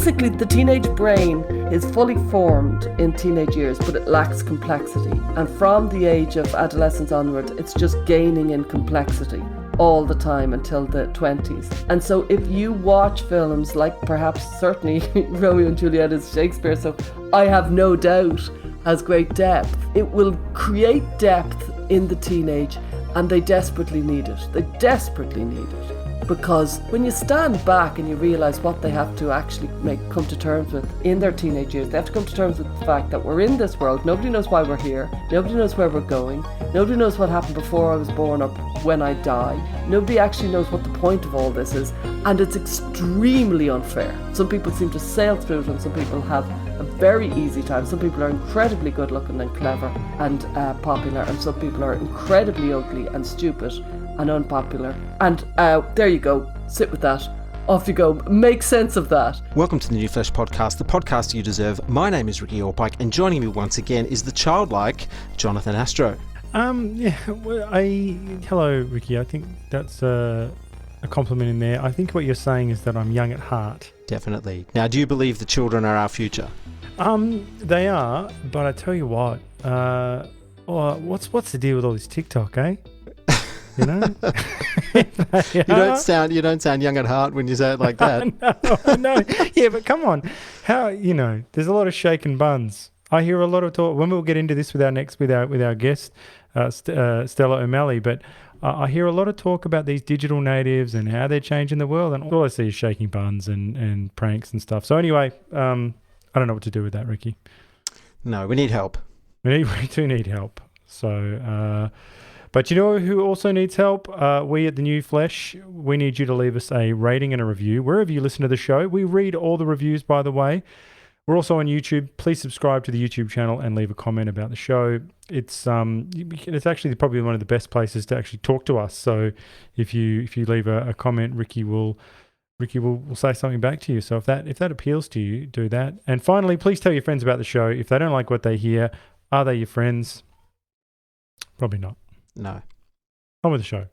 basically the teenage brain is fully formed in teenage years, but it lacks complexity. And from the age of adolescence onward, it's just gaining in complexity all the time until the 20s. And so if you watch films like perhaps certainly Romeo and Juliet is Shakespeare, so I have no doubt has great depth, it will create depth in the teenage, and they desperately need it. They desperately need it. Because when you stand back and you realise what they have to actually come to terms with in their teenage years, they have to come to terms with the fact that we're in this world, nobody knows why we're here, nobody knows where we're going, nobody knows what happened before I was born or when I die, nobody actually knows what the point of all this is, and it's extremely unfair. Some people seem to sail through it and some people have a very easy time. Some people are incredibly good looking and clever and popular, and some people are incredibly ugly and stupid and unpopular. And there you go, sit with that, off you go, make sense of that. Welcome to the New Flesh Podcast, the podcast you deserve. My name is Ricky Orpike, and joining me once again is the childlike Jonathan Astro. Hello Ricky, I think that's a compliment in there. I think what you're saying is that I'm young at heart. Definitely. Now, do you believe the children are our future? They are, but I tell you what, what's the deal with all this TikTok, eh? You know, you don't sound young at heart when you say it like that. No, yeah, but come on, there's a lot of shake and buns. I hear a lot of talk. When we'll get into this with our guest, Stella O'Malley, but I hear a lot of talk about these digital natives and how they're changing the world, and all I see is shaking buns and pranks and stuff. So anyway, I don't know what to do with that, Ricky. No, we need help. We do need help. So. But you know who also needs help? We at The New Flesh, we need you to leave us a rating and a review wherever you listen to the show. We read all the reviews, by the way. We're also on YouTube. Please subscribe to the YouTube channel and leave a comment about the show. It's actually probably one of the best places to actually talk to us. So if you leave a comment, Ricky will say something back to you. So if that appeals to you, do that. And finally, please tell your friends about the show. If they don't like what they hear, are they your friends? Probably not. No. On with the show.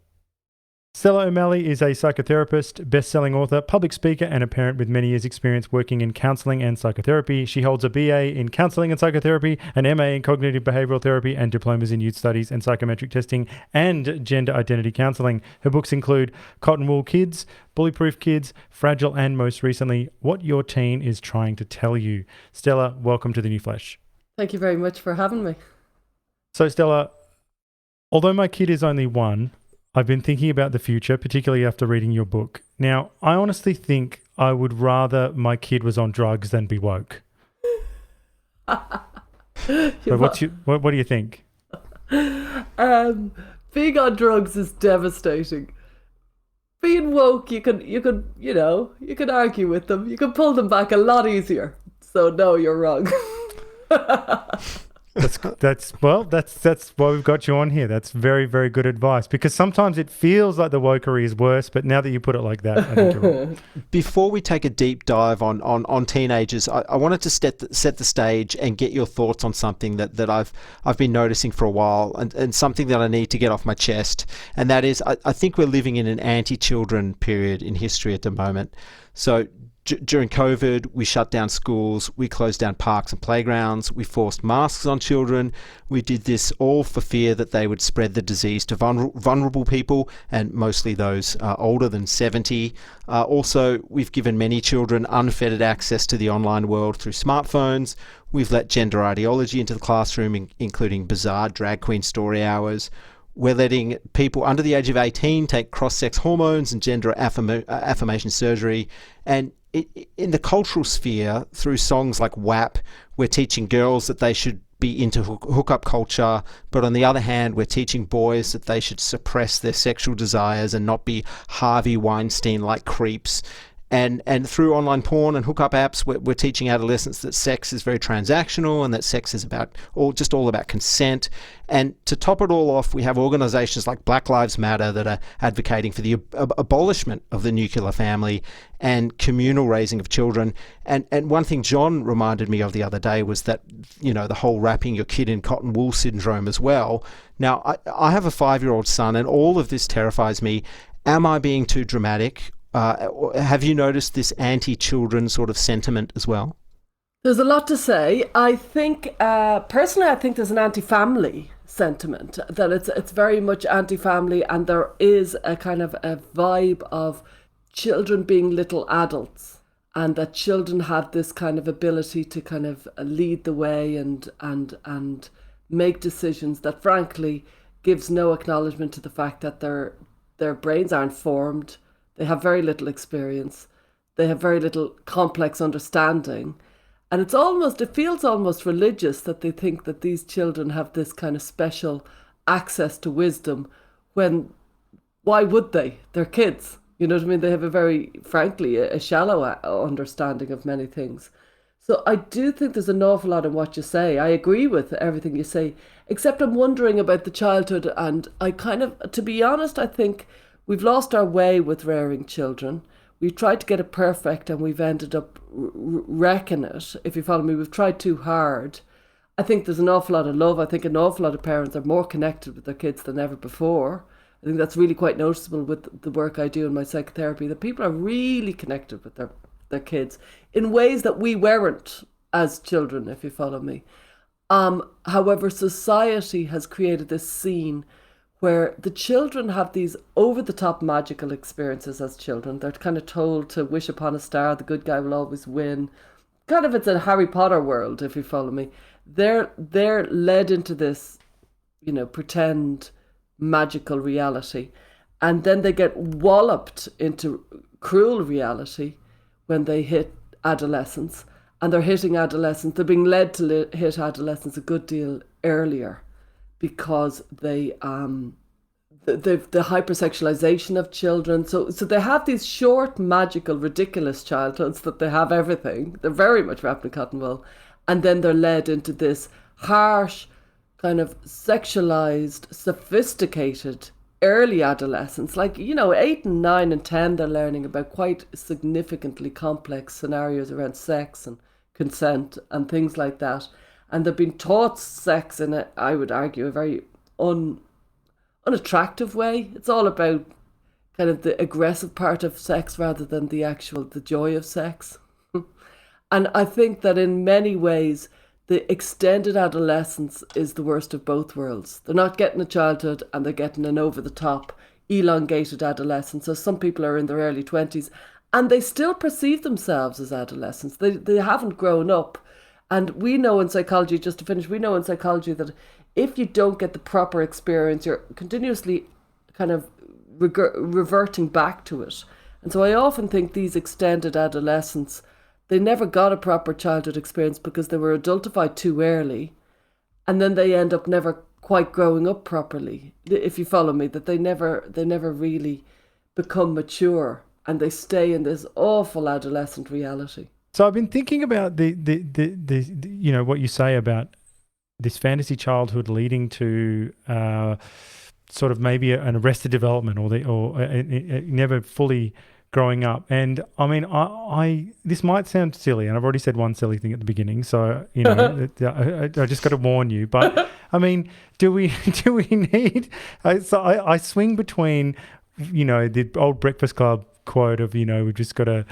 Stella O'Malley is a psychotherapist, best-selling author, public speaker, and a parent with many years' experience working in counseling and psychotherapy. She holds a BA in counseling and psychotherapy, an MA in cognitive behavioral therapy, and diplomas in youth studies and psychometric testing and gender identity counseling. Her books include Cotton Wool Kids, Bullyproof Kids, Fragile, and most recently, What Your Teen is Trying to Tell You. Stella, welcome to The New Flesh. Thank you very much for having me. So, Stella, although my kid is only 1, I've been thinking about the future, particularly after reading your book. Now, I honestly think I would rather my kid was on drugs than be woke. So what do you think? Being on drugs is devastating. Being woke, you can argue with them. You can pull them back a lot easier. So no, you're wrong. That's why we've got you on here. That's very, very good advice, because sometimes it feels like the wokery is worse, but now that you put it like that, I think you're right. Before we take a deep dive on teenagers, I wanted to set the stage and get your thoughts on something that I've been noticing for a while, and something that I need to get off my chest, and that is I think we're living in an anti-children period in history at the moment. So during COVID, we shut down schools, we closed down parks and playgrounds, we forced masks on children. We did this all for fear that they would spread the disease to vulnerable people, and mostly those older than 70. Also, we've given many children unfettered access to the online world through smartphones. We've let gender ideology into the classroom, including bizarre drag queen story hours. We're letting people under the age of 18 take cross-sex hormones and gender affirmation surgery. And in the cultural sphere, through songs like WAP, we're teaching girls that they should be into hookup culture, but on the other hand, we're teaching boys that they should suppress their sexual desires and not be Harvey Weinstein-like creeps. And through online porn and hookup apps, we're teaching adolescents that sex is very transactional and that sex is all about consent. And to top it all off, we have organizations like Black Lives Matter that are advocating for the abolishment of the nuclear family and communal raising of children. And one thing John reminded me of the other day was that, the whole wrapping your kid in cotton wool syndrome as well. Now, I have a 5-year-old son, and all of this terrifies me. Am I being too dramatic? have you noticed this anti-children sort of sentiment as well? There's a lot to say. I think, personally, I think there's an anti-family sentiment, that it's very much anti-family, and there is a kind of a vibe of children being little adults, and that children have this kind of ability to kind of lead the way and make decisions that frankly gives no acknowledgement to the fact that their brains aren't formed, they have very little experience, they have very little complex understanding. And it feels almost religious that they think that these children have this kind of special access to wisdom when, why would they? They're kids. You know what I mean? They have a very, frankly, a shallow understanding of many things. So I do think there's an awful lot in what you say. I agree with everything you say, except I'm wondering about the childhood. And I kind of, to be honest, I think we've lost our way with rearing children. We've tried to get it perfect and we've ended up wrecking it. If you follow me, we've tried too hard. I think there's an awful lot of love. I think an awful lot of parents are more connected with their kids than ever before. I think that's really quite noticeable with the work I do in my psychotherapy, that people are really connected with their kids in ways that we weren't as children, if you follow me. However, society has created this scene where the children have these over-the-top magical experiences as children. They're kind of told to wish upon a star, the good guy will always win. Kind of it's a Harry Potter world, if you follow me. They're led into this, pretend magical reality. And then they get walloped into cruel reality when they hit adolescence. And they're hitting adolescence. They're being led to hit adolescence a good deal earlier, because the hypersexualization of children. So they have these short, magical, ridiculous childhoods that they have everything. They're very much wrapped in cotton wool. And then they're led into this harsh, kind of sexualized, sophisticated early adolescence. Like, 8 and 9 and 10, they're learning about quite significantly complex scenarios around sex and consent and things like that. And they've been taught sex in I would argue, a very unattractive way. It's all about kind of the aggressive part of sex rather than the joy of sex. And I think that in many ways, the extended adolescence is the worst of both worlds. They're not getting a childhood and they're getting an over-the-top, elongated adolescence. So some people are in their early 20s and they still perceive themselves as adolescents. They haven't grown up. And we know in psychology, just to finish, that if you don't get the proper experience, you're continuously kind of reverting back to it. And so I often think these extended adolescents, they never got a proper childhood experience because they were adultified too early. And then they end up never quite growing up properly, if you follow me, that they never really become mature and they stay in this awful adolescent reality. So I've been thinking about the what you say about this fantasy childhood leading to sort of maybe an arrested development or never fully growing up. And I mean, I this might sound silly, and I've already said one silly thing at the beginning, so I just got to warn you. But I mean, do we need? I swing between the old Breakfast Club quote of we've just got to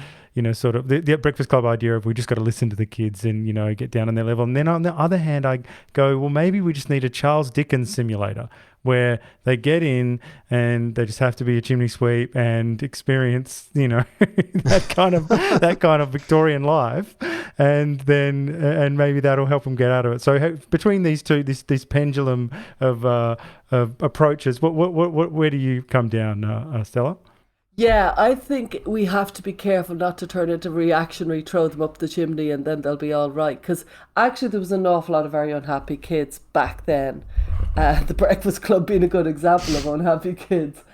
sort of the Breakfast Club idea of we just got to listen to the kids and get down on their level. And then on the other hand, I go, well, maybe we just need a Charles Dickens simulator where they get in and they just have to be a chimney sweep and experience that kind of Victorian life, and then maybe that'll help them get out of it. So between these two, this pendulum of approaches, where do you come down, Stella? Yeah, I think we have to be careful not to turn into reactionary, throw them up the chimney and then they'll be all right. Because actually there was an awful lot of very unhappy kids back then. The Breakfast Club being a good example of unhappy kids.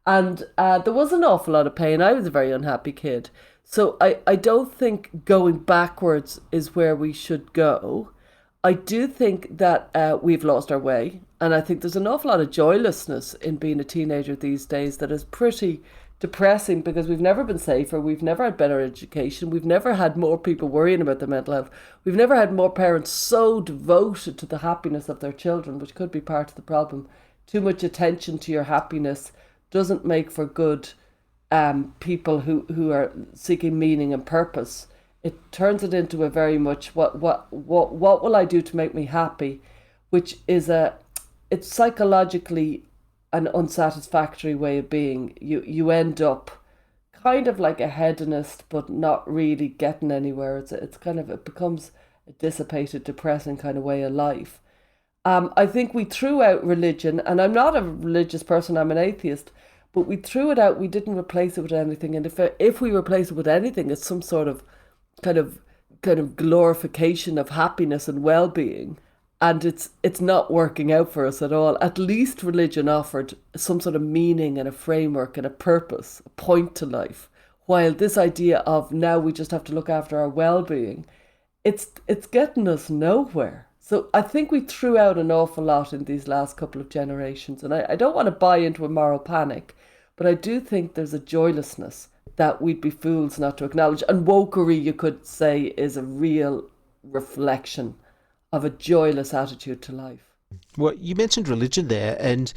And there was an awful lot of pain. I was a very unhappy kid. So I don't think going backwards is where we should go. I do think that we've lost our way. And I think there's an awful lot of joylessness in being a teenager these days that is pretty depressing, because we've never been safer, we've never had better education, we've never had more people worrying about their mental health, we've never had more parents so devoted to the happiness of their children, which could be part of the problem. Too much attention to your happiness doesn't make for good people who are seeking meaning and purpose, it turns it into a very much what will I do to make me happy, which is it's psychologically an unsatisfactory way of being. You end up kind of like a hedonist, but not really getting anywhere. It's kind of, it becomes a dissipated, depressing kind of way of life. I think we threw out religion, and I'm not a religious person, I'm an atheist, but we threw it out. We didn't replace it with anything. And if we replace it with anything, it's some sort of kind of glorification of happiness and well-being. And it's not working out for us at all. At least religion offered some sort of meaning and a framework and a purpose, a point to life. While this idea of now we just have to look after our well-being, it's getting us nowhere. So I think we threw out an awful lot in these last couple of generations. And I don't want to buy into a moral panic, but I do think there's a joylessness that we'd be fools not to acknowledge. And wokery, you could say, is a real reflection of a joyless attitude to life. Well, you mentioned religion there, and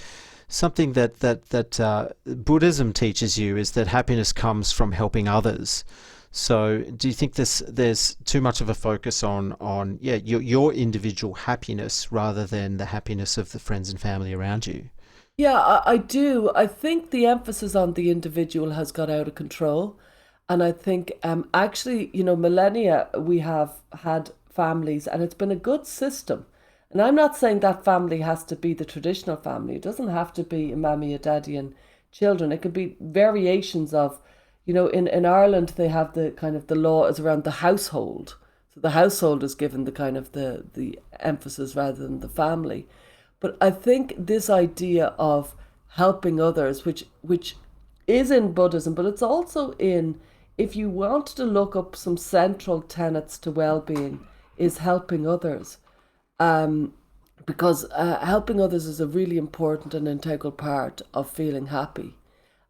something that Buddhism teaches you is that happiness comes from helping others. So do you think there's too much of a focus on your individual happiness rather than the happiness of the friends and family around you? Yeah, I do. I think the emphasis on the individual has got out of control. And I think actually, millennia we have had families, and it's been a good system. And I'm not saying that family has to be the traditional family. It doesn't have to be a mammy, a daddy, and children. It could be variations of, in Ireland they have the kind of the law is around the household. So the household is given the kind of the emphasis rather than the family. But I think this idea of helping others, which is in Buddhism, but it's also if you want to look up some central tenets to well-being, is helping others. Because helping others is a really important and integral part of feeling happy.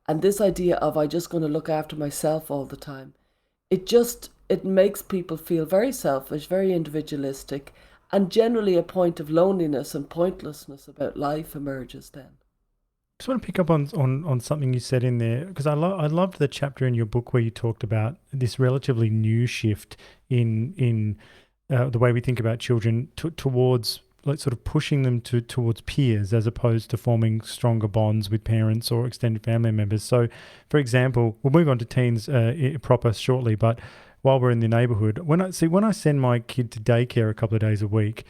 And this idea of I'm just going to look after myself all the time, it makes people feel very selfish, very individualistic, and generally a point of loneliness and pointlessness about life emerges then. Just want to pick up on something you said in there, because I loved the chapter in your book where you talked about this relatively new shift in the way we think about children towards like sort of pushing them towards peers as opposed to forming stronger bonds with parents or extended family members. So, for example, we'll move on to teens proper shortly, but while we're in the neighborhood, when I send my kid to daycare a couple of days a week,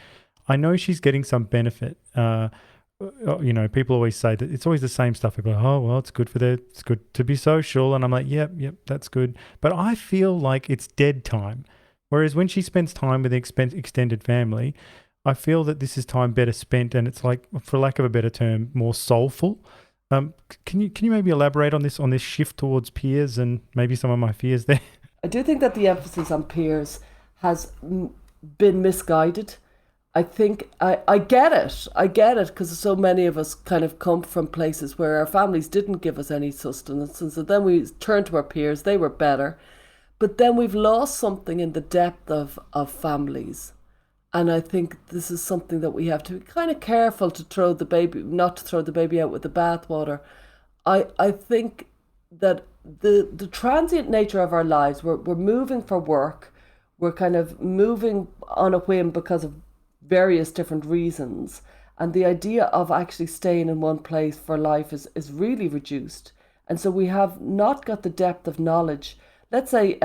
I know she's getting some benefit. People always say that it's always the same stuff. People are like, oh, well, it's good to be social. And I'm like, yep, that's good. But I feel like it's dead time. Whereas when she spends time with the extended family, I feel that this is time better spent, and it's like, for lack of a better term, more soulful. Can you maybe elaborate on this shift towards peers and maybe some of my fears there? I do think that the emphasis on peers has been misguided. I think I get it because so many of us kind of come from places where our families didn't give us any sustenance, and so then we turned to our peers. They were better, but then we've lost something in the depth of families. And I think this is something that we have to be kind of careful not to throw the baby out with the bathwater. I think that the transient nature of our lives, we're moving for work, we're kind of moving on a whim because of various different reasons. And the idea of actually staying in one place for life is really reduced. And so we have not got the depth of knowledge. Let's say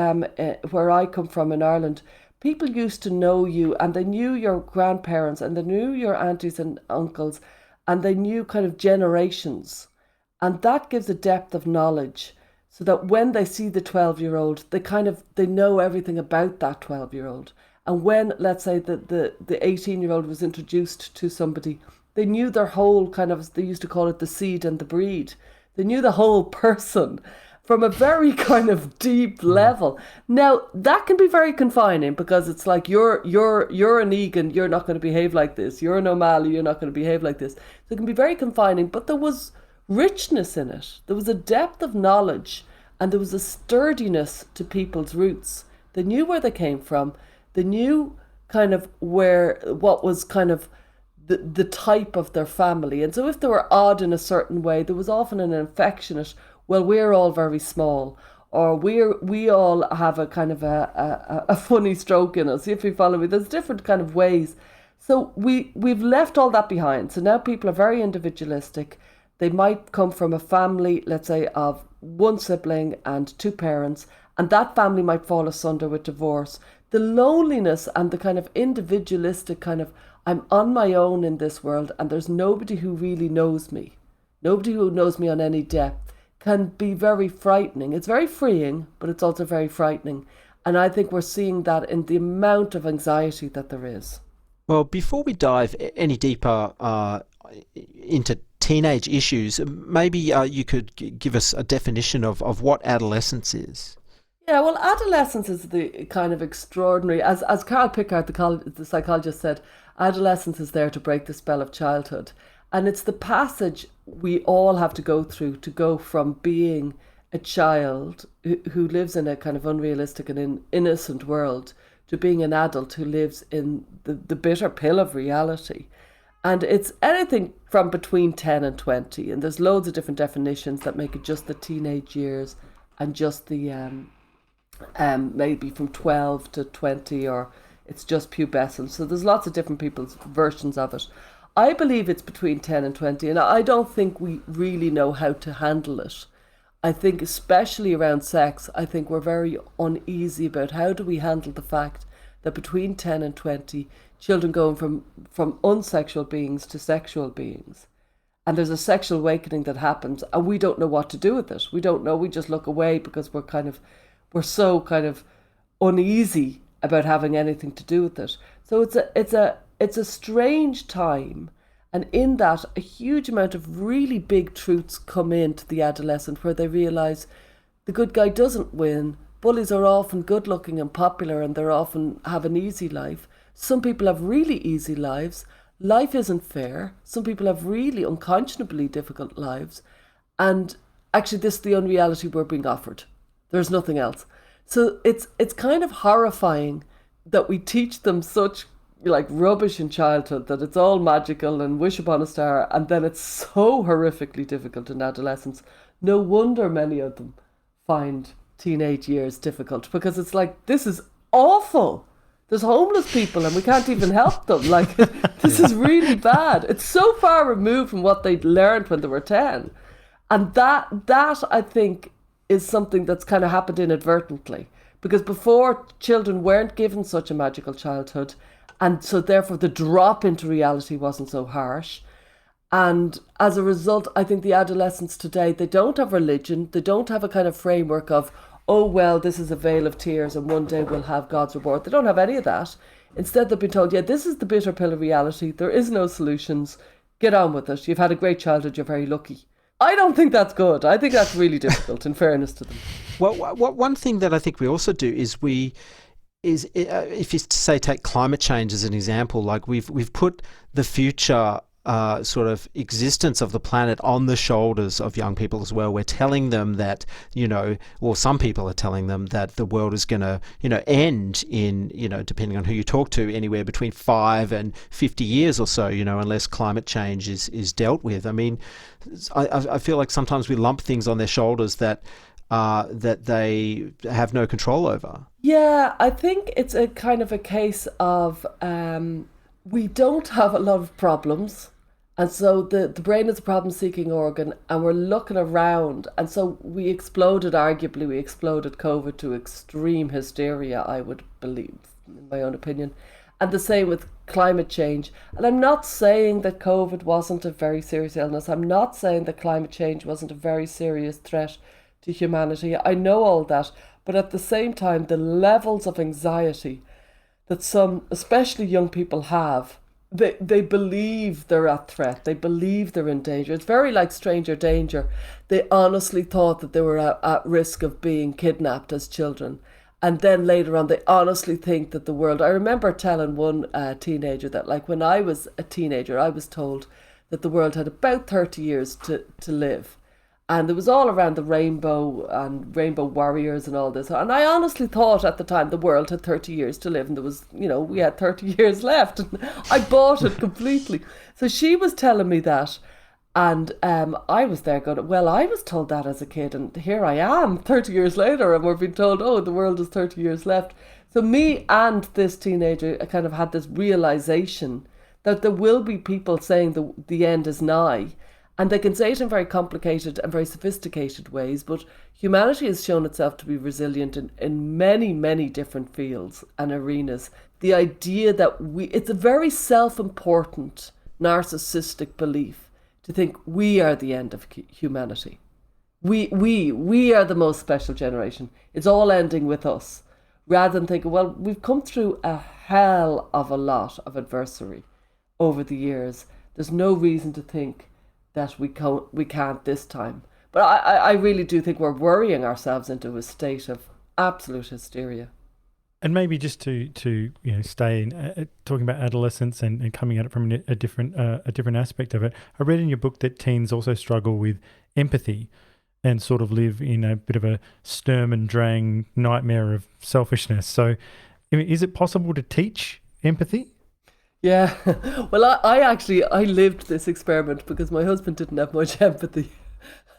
where I come from in Ireland, people used to know you, and they knew your grandparents, and they knew your aunties and uncles, and they knew kind of generations. And that gives a depth of knowledge, so that when they see the 12-year-old, they know everything about that 12-year-old. And when, let's say, the 18-year-old was introduced to somebody, they knew their whole they used to call it the seed and the breed. They knew the whole person from a very kind of deep level. Now, that can be very confining, because it's like you're an Egan, you're not going to behave like this. You're an O'Malley, you're not going to behave like this. So it can be very confining, but there was richness in it. There was a depth of knowledge, and there was a sturdiness to people's roots. They knew where they came from. They knew kind of what was kind of the type of their family. And so if they were odd in a certain way, there was often an affectionate well, we're all very small, or we all have a kind of a funny stroke in us, if you follow me. There's different kind of ways. So we've left all that behind. So now people are very individualistic. They might come from a family, let's say, of one sibling and two parents, and that family might fall asunder with divorce. The loneliness and the kind of individualistic kind of, I'm on my own in this world and there's nobody who really knows me, nobody who knows me on any depth, can be very frightening. It's very freeing, but it's also very frightening. And I think we're seeing that in the amount of anxiety that there is. Well, before we dive any deeper into teenage issues, maybe you could give us a definition of what adolescence is. Yeah, well, adolescence is the kind of extraordinary, as Carl Pickard, the psychologist, said, adolescence is there to break the spell of childhood. And it's the passage we all have to go through to go from being a child who lives in a kind of unrealistic and innocent world to being an adult who lives in the bitter pill of reality. And it's anything from between 10 and 20. And there's loads of different definitions that make it just the teenage years and just the maybe from 12 to 20, or it's just pubescence. So there's lots of different people's versions of it. I believe it's between 10 and 20, and I don't think we really know how to handle it. I think especially around sex, I think we're very uneasy about how do we handle the fact that between 10 and 20, children going from unsexual beings to sexual beings. And there's a sexual awakening that happens, and we don't know what to do with it. We don't know, we just look away because we're so kind of uneasy about having anything to do with it. So it's a strange time. And in that, a huge amount of really big truths come into the adolescent where they realise the good guy doesn't win. Bullies are often good looking and popular, and they're often have an easy life. Some people have really easy lives. Life isn't fair. Some people have really unconscionably difficult lives. And actually, this is the unreality we're being offered. There's nothing else. So it's kind of horrifying that we teach them such like rubbish in childhood, that it's all magical and wish upon a star, and then it's so horrifically difficult in adolescence. No wonder many of them find teenage years difficult, because it's like, this is awful. There's homeless people and we can't even help them. Like, this is really bad. It's so far removed from what they'd learned when they were 10. And that I think is something that's kind of happened inadvertently, because before, children weren't given such a magical childhood, and so therefore the drop into reality wasn't so harsh. And as a result, I think the adolescents today, they don't have religion, they don't have a kind of framework of, oh well, this is a veil of tears and one day we'll have God's reward. They don't have any of that. Instead, they've been told, yeah, this is the bitter pill of reality, there is no solutions, get on with it, you've had a great childhood, you're very lucky. I don't think that's good. I think that's really difficult, in fairness to them. Well, one thing that I think we also do is if you say take climate change as an example, like we've put the future sort of existence of the planet on the shoulders of young people as well. We're telling them that, some people are telling them that the world is going to, end in, depending on who you talk to, anywhere between 5 and 50 years or so, unless climate change is dealt with. I mean, I feel like sometimes we lump things on their shoulders that they have no control over. Yeah, I think it's a kind of a case of we don't have a lot of problems. And so the brain is a problem-seeking organ, and we're looking around. And so we exploded COVID to extreme hysteria, I would believe, in my own opinion. And the same with climate change. And I'm not saying that COVID wasn't a very serious illness. I'm not saying that climate change wasn't a very serious threat to humanity. I know all that. But at the same time, the levels of anxiety that some, especially young people, have, they believe they're at threat. They believe they're in danger. It's very like stranger danger. They honestly thought that they were at risk of being kidnapped as children. And then later on, they honestly think that the world... I remember telling one teenager that, like, when I was a teenager, I was told that the world had about 30 years to live. And it was all around the rainbow and rainbow warriors and all this. And I honestly thought at the time the world had 30 years to live, and there was, we had 30 years left. And I bought it completely. So she was telling me that. And I was there going, well, I was told that as a kid, and here I am 30 years later, and we're being told, oh, the world is 30 years left. So me and this teenager kind of had this realization that there will be people saying the end is nigh, and they can say it in very complicated and very sophisticated ways, but humanity has shown itself to be resilient in many, many different fields and arenas. The idea that it's a very self-important, narcissistic belief to think we are the end of humanity. We are the most special generation. It's all ending with us. Rather than thinking, well, we've come through a hell of a lot of adversity over the years. There's no reason to think that we can't this time. But I really do think we're worrying ourselves into a state of absolute hysteria. And maybe just to stay in talking about adolescence and coming at it from a different aspect of it. I read in your book that teens also struggle with empathy and sort of live in a bit of a Sturm and Drang nightmare of selfishness. So, I mean, is it possible to teach empathy? Yeah. Well, I lived this experiment because my husband didn't have much empathy.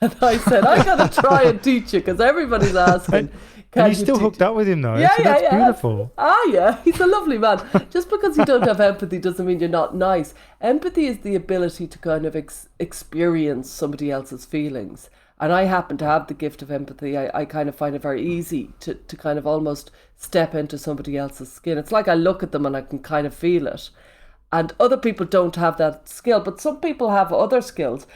And I said, I got to try and teach you because everybody's asking. And you still hooked up with him though. Yeah, so that's beautiful. Yeah, he's a lovely man. Just because you don't have empathy doesn't mean you're not nice. Empathy is the ability to kind of experience somebody else's feelings. And I happen to have the gift of empathy. I kind of find it very easy to kind of almost step into somebody else's skin. It's like I look at them and I can kind of feel it. And other people don't have that skill, but some people have other skills.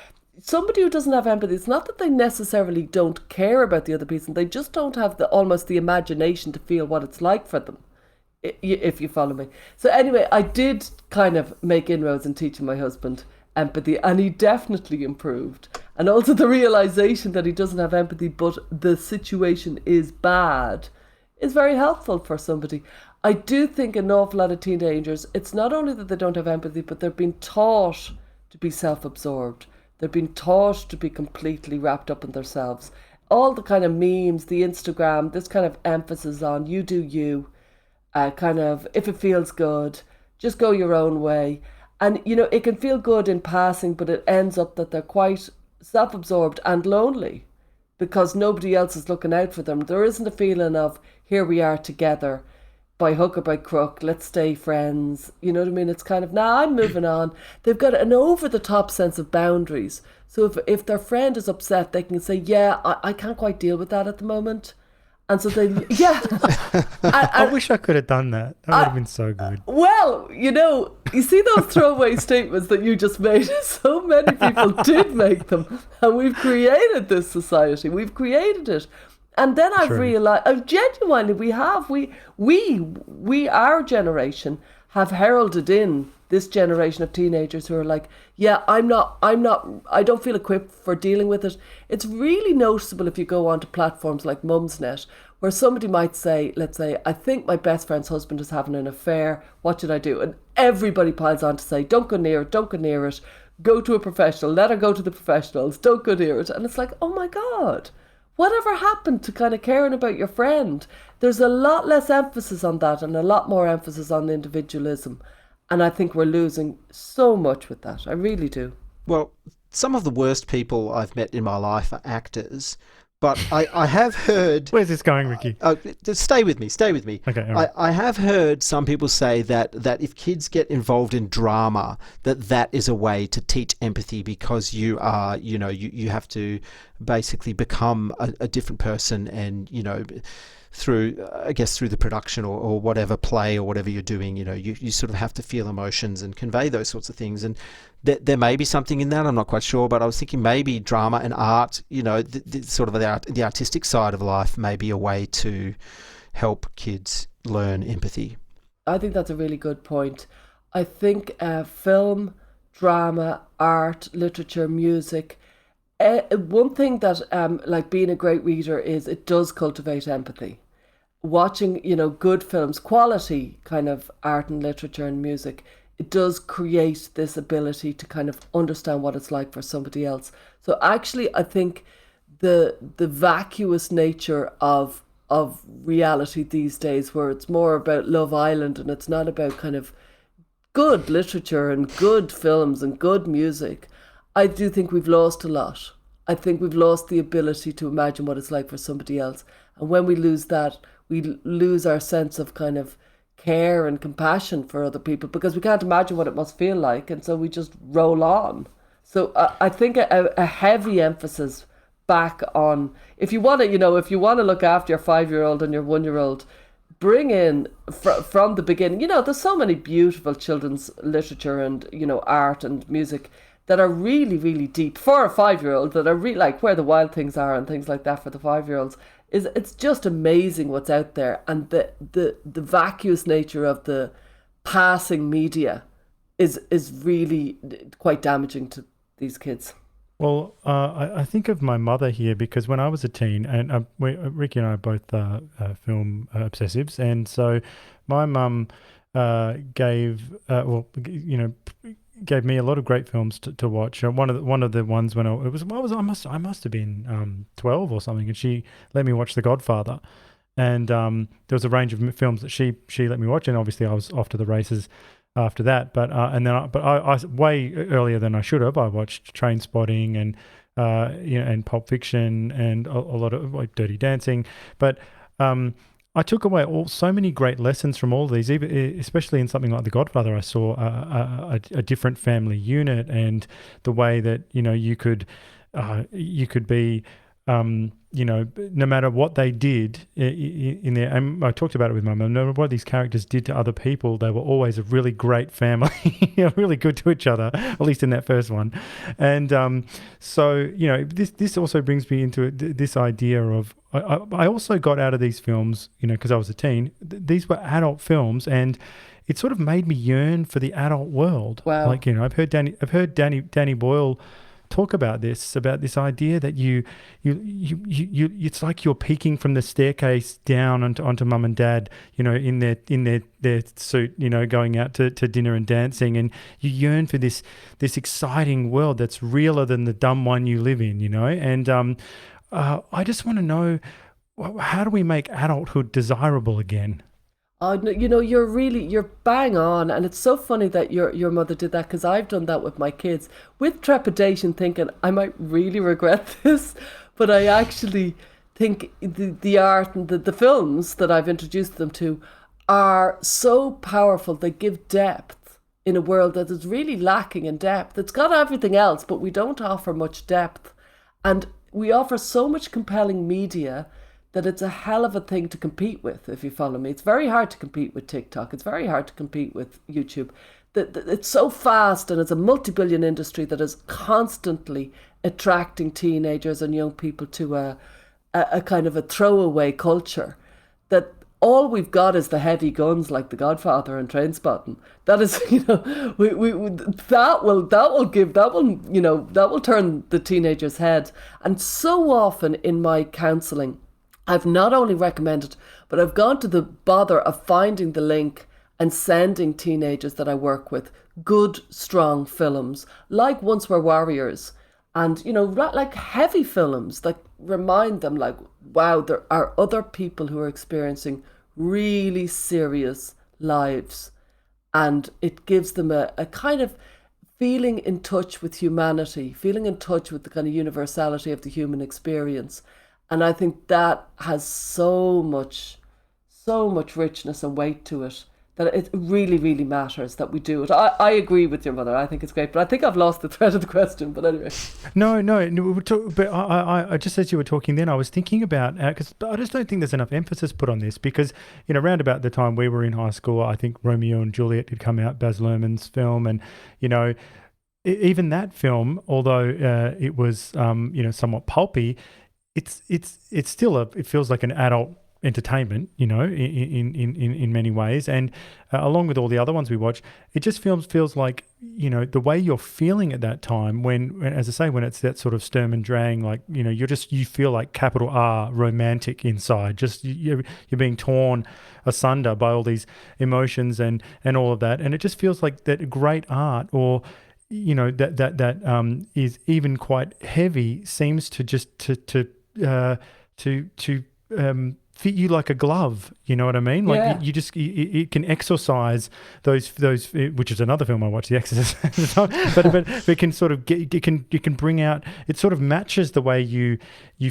Somebody who doesn't have empathy, it's not that they necessarily don't care about the other person, they just don't have almost the imagination to feel what it's like for them, if you follow me. So anyway, I did kind of make inroads in teaching my husband empathy, and he definitely improved. And also the realization that he doesn't have empathy, but the situation is bad, is very helpful for somebody. I do think an awful lot of teenagers, it's not only that they don't have empathy, but they're being taught to be self-absorbed. They're being taught to be completely wrapped up in themselves. All the kind of memes, the Instagram, this kind of emphasis on you do you, kind of if it feels good, just go your own way. And, it can feel good in passing, but it ends up that they're quite self-absorbed and lonely because nobody else is looking out for them. There isn't a feeling of here we are together, by hook or by crook, let's stay friends. You know what I mean? It's kind of, I'm moving on. They've got an over-the-top sense of boundaries. So if their friend is upset, they can say, yeah, I can't quite deal with that at the moment. And so they, yeah. I wish I could have done that. That would have been so good. Well, you see those throwaway statements that you just made? So many people did make them. And we've created this society. We've created it. And then I've realized, genuinely, our generation have heralded in this generation of teenagers who are like, yeah, I don't feel equipped for dealing with it. It's really noticeable if you go onto platforms like Mumsnet, where somebody might say, let's say, I think my best friend's husband is having an affair. What should I do? And everybody piles on to say, don't go near it, don't go near it. Go to a professional, let her go to the professionals, don't go near it. And it's like, oh my God. Whatever happened to kind of caring about your friend? There's a lot less emphasis on that and a lot more emphasis on individualism. And I think we're losing so much with that. I really do. Well, some of the worst people I've met in my life are actors. But I have heard... Where's this going, Ricky? Stay with me. Okay, all right. I have heard some people say that if kids get involved in drama, that is a way to teach empathy because you are, you have to basically become a different person and, through the production or whatever play or whatever you're doing, you sort of have to feel emotions and convey those sorts of things. And there may be something in that, I'm not quite sure, but I was thinking maybe drama and art, the artistic side of life may be a way to help kids learn empathy. I think that's a really good point. I think film, drama, art, literature, music, one thing that like being a great reader is it does cultivate empathy. Watching, good films, quality kind of art and literature and music, it does create this ability to kind of understand what it's like for somebody else. So actually, I think the vacuous nature of reality these days, where it's more about Love Island and it's not about kind of good literature and good films and good music, I do think we've lost a lot. I think we've lost the ability to imagine what it's like for somebody else. And when we lose that, we lose our sense of kind of care and compassion for other people because we can't imagine what it must feel like. And so we just roll on. So I think a heavy emphasis back on, if you want to, if you want to look after your 5-year-old and your 1-year-old, bring in from the beginning. There's so many beautiful children's literature and, art and music that are really, really deep for a 5-year-old, that are really like Where the Wild Things Are and things like that for the 5-year-olds. It's just amazing what's out there. And the vacuous nature of the passing media is really quite damaging to these kids. Well, I think of my mother here because when I was a teen, and Ricky and I are both film obsessives, and so my mum gave me a lot of great films to watch. One of the ones when I must have been 12 or something, and she let me watch The Godfather, and there was a range of films that she let me watch, and obviously I was off to the races after that. But I way earlier than I should have. I watched Trainspotting and and Pulp Fiction and a lot of like Dirty Dancing, but I took away so many great lessons from all of these, especially in something like The Godfather. I saw a different family unit and the way that you could be no matter what they did in there. And I talked about it with my mum. No matter what these characters did to other people, they were always a really great family, really good to each other, at least in that first one. And so this also brings me into this idea of I also got out of these films, because I was a teen. These were adult films, and it sort of made me yearn for the adult world. Wow. Like I've heard Danny Boyle talk about this idea that you it's like you're peeking from the staircase down onto mum and dad, in their suit, going out to dinner and dancing, and you yearn for this exciting world that's realer than the dumb one you live in, and I just want to know, how do we make adulthood desirable again? You're bang on, and it's so funny that your mother did that, because I've done that with my kids with trepidation, thinking I might really regret this, but I actually think the art and the films that I've introduced them to are so powerful. They give depth in a world that is really lacking in depth. It's got everything else, but we don't offer much depth, and we offer so much compelling media that it's a hell of a thing to compete with, if you follow me. It's very hard to compete with TikTok. It's very hard to compete with YouTube. It's so fast, and it's a multi-billion industry that is constantly attracting teenagers and young people to a kind of a throwaway culture, that all we've got is the heavy guns like The Godfather and Trainspotting. That is, that will turn the teenager's head. And so often in my counselling, I've not only recommended, but I've gone to the bother of finding the link and sending teenagers that I work with good, strong films, like Once Were Warriors, and, like heavy films that remind them, like, wow, there are other people who are experiencing really serious lives. And it gives them a kind of feeling in touch with humanity, feeling in touch with the kind of universality of the human experience. And I think that has so much richness and weight to it, that it really, really matters that we do it. I agree with your mother. I think it's great, but I think I've lost the thread of the question. But anyway. No. But I just, as you were talking then, I was thinking about, because I just don't think there's enough emphasis put on this, because, around about the time we were in high school, I think Romeo and Juliet had come out, Baz Luhrmann's film, and, even that film, although it was, somewhat pulpy, it's still it feels like an adult entertainment, in many ways, and along with all the other ones we watch, it just feels like, the way you're feeling at that time, when as I say, when it's that sort of Sturm and Drang, like, you feel like capital R romantic inside, just you're being torn asunder by all these emotions and all of that, and it just feels like that great art, or that is even quite heavy, seems to just to fit you like a glove. You know what I mean? Like Yeah. you just it can exorcise those which is another film I watched, The Exorcist. but it can sort of it can bring out, it sort of matches the way you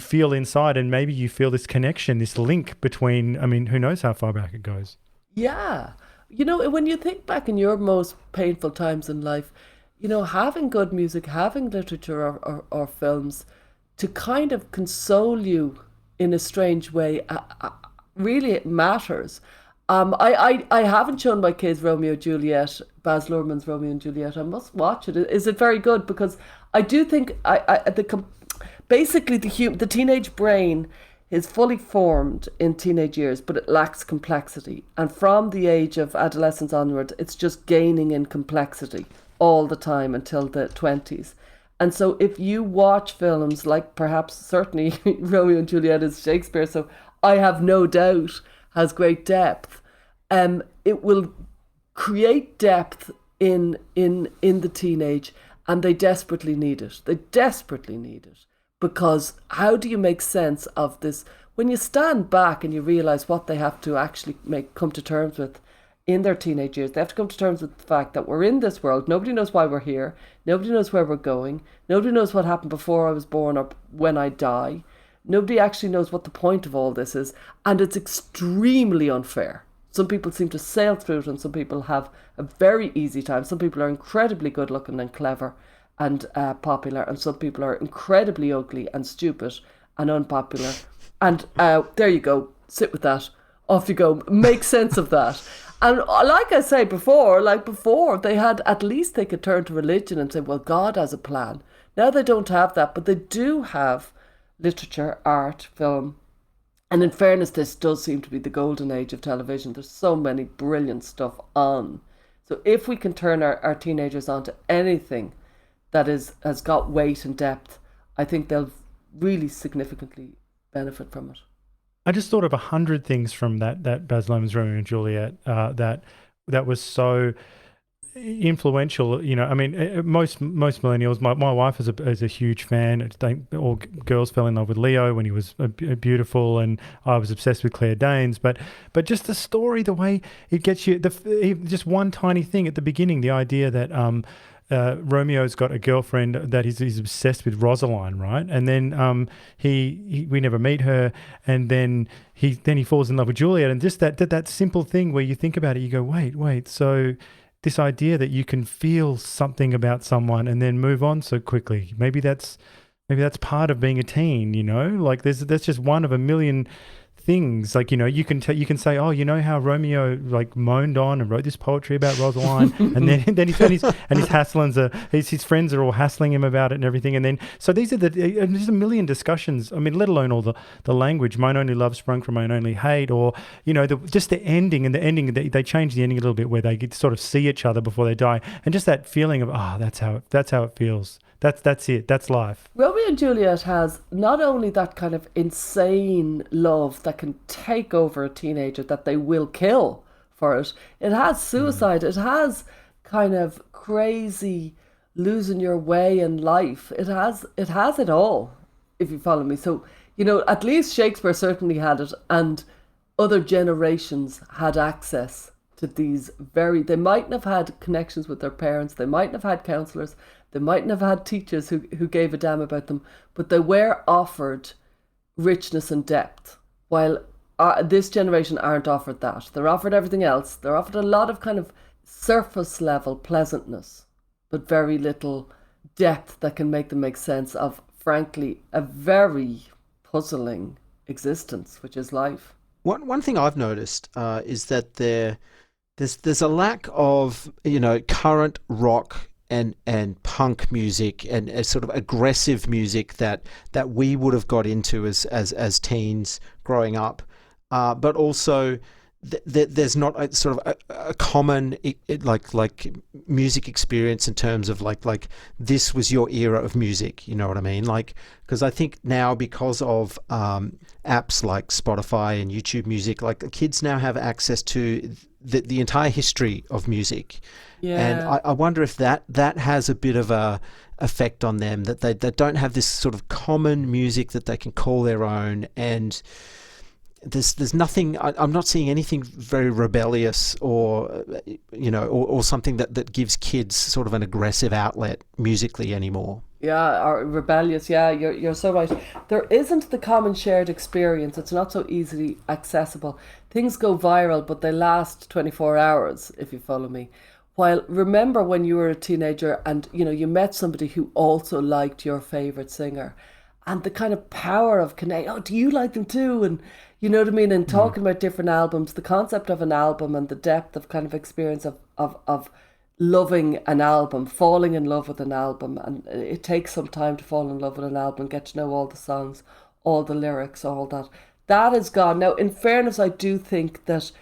feel inside, and maybe you feel this connection, this link between. I mean, who knows how far back it goes? Yeah. You know, when you think back in your most painful times in life, you know, having good music, having literature or films to kind of console you in a strange way, really it matters. I haven't shown my kids Romeo and Juliet, Baz Luhrmann's Romeo and Juliet. I must watch it. Is it very good? Because I do think basically the teenage brain is fully formed in teenage years, but it lacks complexity. And from the age of adolescence onward, it's just gaining in complexity all the time until the 20s. And so if you watch films like perhaps certainly Romeo and Juliet is Shakespeare, so I have no doubt has great depth, it will create depth in the teenage, and they desperately need it. They desperately need it. Because how do you make sense of this when you stand back and you realize what they have to actually come to terms with in their teenage years? They have to come to terms with the fact that we're in this world. Nobody knows why we're here. Nobody knows where we're going. Nobody knows what happened before I was born or when I die. Nobody actually knows what the point of all this is. And it's extremely unfair. Some people seem to sail through it, and some people have a very easy time. Some people are incredibly good looking and clever and popular, and some people are incredibly ugly and stupid and unpopular. And there you go, sit with that, off you go, make sense of that. And like I say before, they had, at least they could turn to religion and say, well, God has a plan. Now they don't have that, but they do have literature, art, film. And in fairness, this does seem to be the golden age of television. There's so many brilliant stuff on. So if we can turn our teenagers onto anything that has got weight and depth, I think they'll really significantly benefit from it. I just thought of 100 things from that Baz Luhrmann's Romeo and Juliet that was so influential. You know, I mean, most millennials. My wife is a huge fan. All girls fell in love with Leo when he was beautiful, and I was obsessed with Claire Danes. But just the story, the way it gets you, just one tiny thing at the beginning, the idea that Romeo's got a girlfriend that he's obsessed with, Rosaline, right? And then we never meet her, and then he falls in love with Juliet, and just that simple thing where you think about it, you go, wait, so this idea that you can feel something about someone and then move on so quickly, maybe that's part of being a teen, you know? Like that's just one of a million things. Like, you know, you can say, oh, you know how Romeo like moaned on and wrote this poetry about Rosaline, and then his hassling his friends are all hassling him about it and everything, and then so there's a million discussions. I mean, let alone all the language. Mine only love sprung from mine only hate, or you know, just the ending, and the ending they changed the ending a little bit where they get to sort of see each other before they die, and just that feeling of that's how it feels. That's it. That's life. Romeo and Juliet has not only that kind of insane love that can take over a teenager that they will kill for it. It has suicide. It has kind of crazy losing your way in life. It has it all, if you follow me. So, you know, at least Shakespeare certainly had it, and other generations had access to these they mightn't have had connections with their parents. They mightn't have had counsellors. They mightn't have had teachers who gave a damn about them, but they were offered richness and depth, while this generation aren't offered that. They're offered everything else. They're offered a lot of kind of surface level pleasantness, but very little depth that can make them make sense of, frankly, a very puzzling existence, which is life. One thing I've noticed is that there's a lack of, you know, current rock and punk music and a sort of aggressive music that we would have got into as teens growing up, but also there's not a sort of a common like music experience in terms of like this was your era of music, you know what I mean? Like, because I think now, because of apps like Spotify and YouTube Music, like the kids now have access to the entire history of music. Yeah. And I wonder if that has a bit of a effect on them, that they don't have this sort of common music that they can call their own. And there's nothing. I'm not seeing anything very rebellious or or something that gives kids sort of an aggressive outlet musically anymore. Yeah, or rebellious. Yeah, you're so right. There isn't the common shared experience. It's not so easily accessible. Things go viral, but they last 24 hours, if you follow me. While remember when you were a teenager and you met somebody who also liked your favorite singer, and the kind of power of connect. Oh, do you like them too? And you know what I mean? And talking about different albums, the concept of an album and the depth of kind of experience of loving an album, falling in love with an album. And it takes some time to fall in love with an album, get to know all the songs, all the lyrics, all that. That is gone. Now, in fairness, I do think that,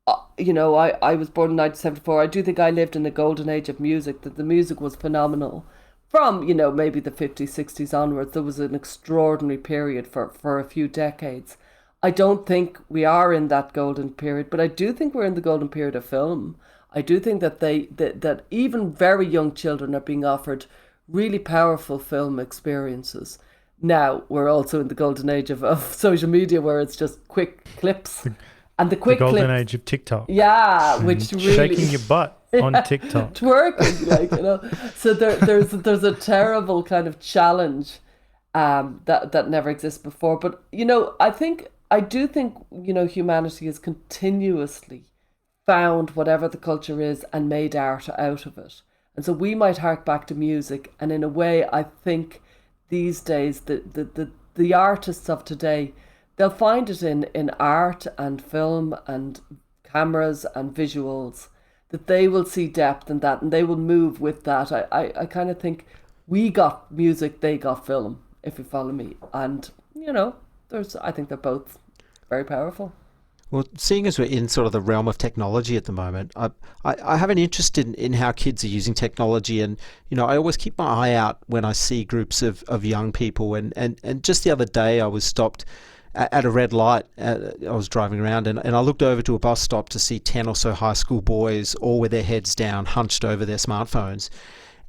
I was born in 1974. I do think I lived in the golden age of music, that the music was phenomenal. From, maybe the 50s, 60s onwards, there was an extraordinary period for a few decades. I don't think we are in that golden period, but I do think we're in the golden period of film. I do think that that even very young children are being offered really powerful film experiences. Now, we're also in the golden age of social media where it's just quick clips. And the golden age of TikTok. Yeah, which really... Shaking your butt on TikTok. Twerking, So there's a terrible kind of challenge that never existed before. But, I do think, humanity has continuously found whatever the culture is and made art out of it. And so we might hark back to music. And in a way, I think these days, the artists of today, they'll find it in art and film and cameras and visuals, that they will see depth in that and they will move with that. I kind of think we got music, they got film, if you follow me. And, I think they're both very powerful. Well, seeing as we're in sort of the realm of technology at the moment, I have an interest in how kids are using technology. And, I always keep my eye out when I see groups of young people. And just the other day I was stopped at a red light. I was driving around and I looked over to a bus stop to see 10 or so high school boys, all with their heads down, hunched over their smartphones.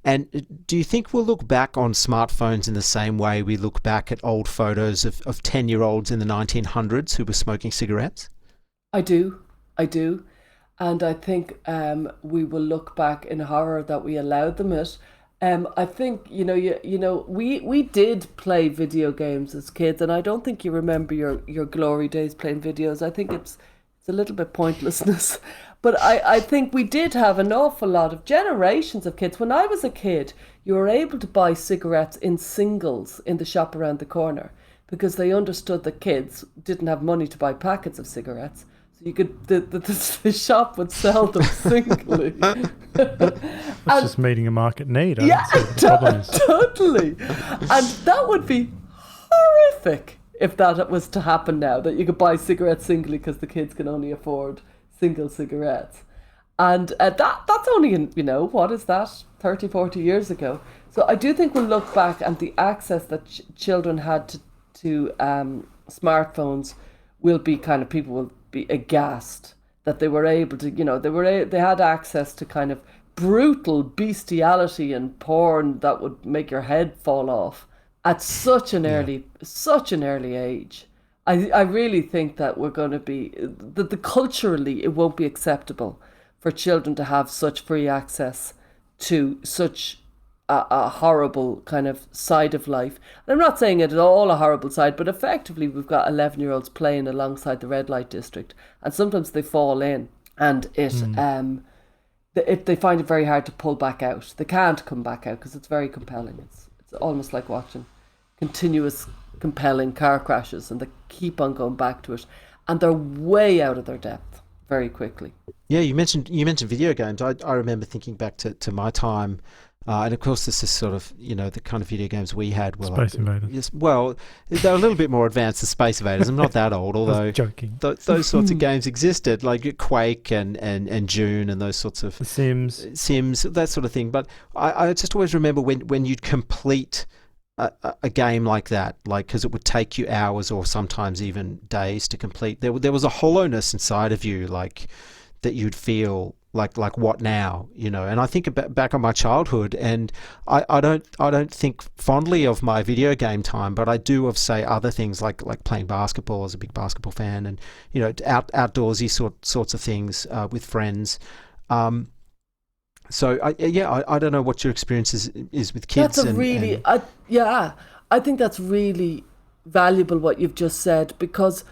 And do you think we'll look back on smartphones in the same way we look back at old photos of 10-year-olds in the 1900s who were smoking cigarettes? I do. And I think we will look back in horror that we allowed them it. I think, we did play video games as kids, and I don't think you remember your glory days playing videos. I think it's a little bit pointlessness. But I think we did have an awful lot of generations of kids. When I was a kid, you were able to buy cigarettes in singles in the shop around the corner because they understood that kids didn't have money to buy packets of cigarettes. So you could the shop would sell them singly. It's just meeting a market need. Totally. And that would be horrific if that was to happen now, that you could buy cigarettes singly because the kids can only afford single cigarettes. And that's only in, what is that, 30, 40 years ago. So I do think we'll look back and the access that children had to smartphones will be kind of, people will be aghast that they were able to, they had access to kind of brutal bestiality and porn that would make your head fall off at such an early age. I really think that we're going to be, that culturally it won't be acceptable for children to have such free access to such a horrible kind of side of life. And I'm not saying it at all a horrible side, but effectively we've got 11-year-olds playing alongside the red light district, and sometimes they fall in, and they find it very hard to pull back out. They can't come back out because it's very compelling. It's almost like watching continuous compelling car crashes, and they keep on going back to it, and they're way out of their depth very quickly. Yeah, you mentioned video games. I remember thinking back to my time, and of course this is sort of the kind of video games we had were Space Invaders. Yes, well, they're a little bit more advanced than Space Invaders. I'm not that old, although joking. Those sorts of games existed, like Quake and Dune and those sorts of Sims, that sort of thing. But I just always remember when you'd complete a game like that, because it would take you hours or sometimes even days to complete. There was a hollowness inside of you, that you'd feel like what now, and I think back on my childhood, and I don't think fondly of my video game time, but I do of, say, other things like playing basketball. I was a big basketball fan, and outdoorsy sorts of things with friends. So I don't know what your experience is with kids. I think that's really valuable what you've just said, because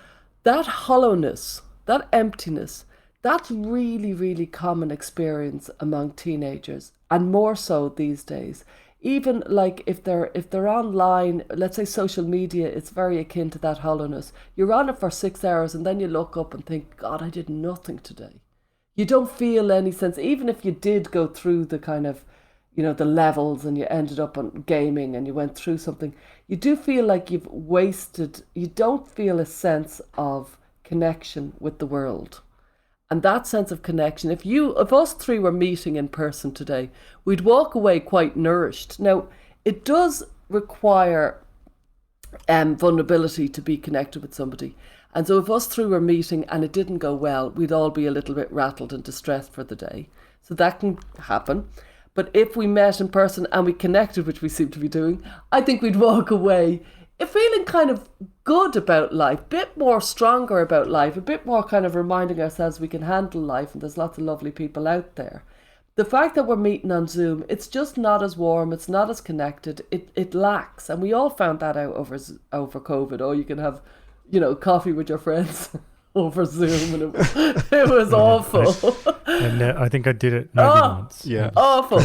that hollowness, that emptiness, that's really, really common experience among teenagers, and more so these days. Even like if they're online, let's say social media, it's very akin to that hollowness. You're on it for 6 hours and then you look up and think, God, I did nothing today. You don't feel any sense, even if you did go through the kind of, the levels and you ended up on gaming and you went through something, you do feel like you've wasted, you don't feel a sense of connection with the world. And that sense of connection, if us three were meeting in person today, we'd walk away quite nourished. Now, it does require vulnerability to be connected with somebody. And so if us three were meeting and it didn't go well, we'd all be a little bit rattled and distressed for the day. So that can happen. But if we met in person and we connected, which we seem to be doing, I think we'd walk away feeling kind of good about life, a bit more stronger about life, a bit more kind of reminding ourselves we can handle life and there's lots of lovely people out there. The fact that we're meeting on Zoom, it's just not as warm, it's not as connected, it lacks. And we all found that out over COVID. Oh, you can have, coffee with your friends over Zoom, and it was awful. And I think I did it maybe once. Yeah. Awful.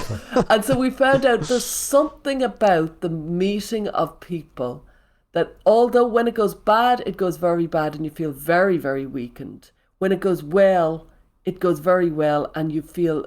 And so we found out there's something about the meeting of people that, although when it goes bad, it goes very bad and you feel very, very weakened. When it goes well, it goes very well and you feel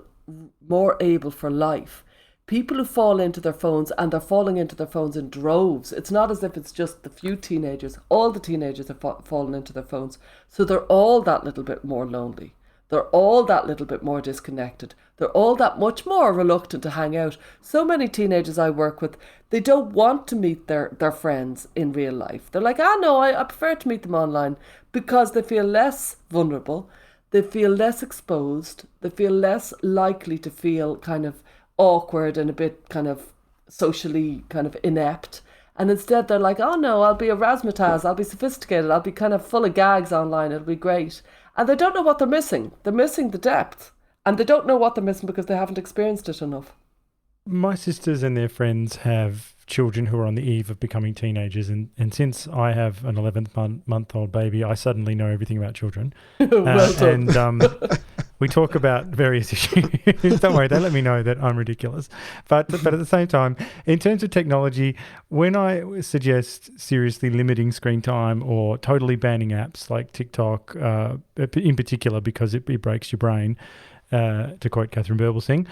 more able for life. People who fall into their phones, and they're falling into their phones in droves. It's not as if it's just the few teenagers. All the teenagers are falling into their phones. So they're all that little bit more lonely. They're all that little bit more disconnected. They're all that much more reluctant to hang out. So many teenagers I work with, they don't want to meet their friends in real life. They're like, no, I prefer to meet them online, because they feel less vulnerable. They feel less exposed. They feel less likely to feel kind of awkward and a bit kind of socially kind of inept. And instead they're like, no, I'll be a razzmatazz, I'll be sophisticated, I'll be kind of full of gags online, it'll be great. And they don't know what they're missing. They're missing the depth. And they don't know what they're missing because they haven't experienced it enough. My sisters and their friends have children who are on the eve of becoming teenagers. And since I have an 11-month-old baby, I suddenly know everything about children. Well done. And we talk about various issues. Don't worry, they let me know that I'm ridiculous. But at the same time, in terms of technology, when I suggest seriously limiting screen time or totally banning apps like TikTok, in particular because it breaks your brain, to quote Catherine Berbelsing,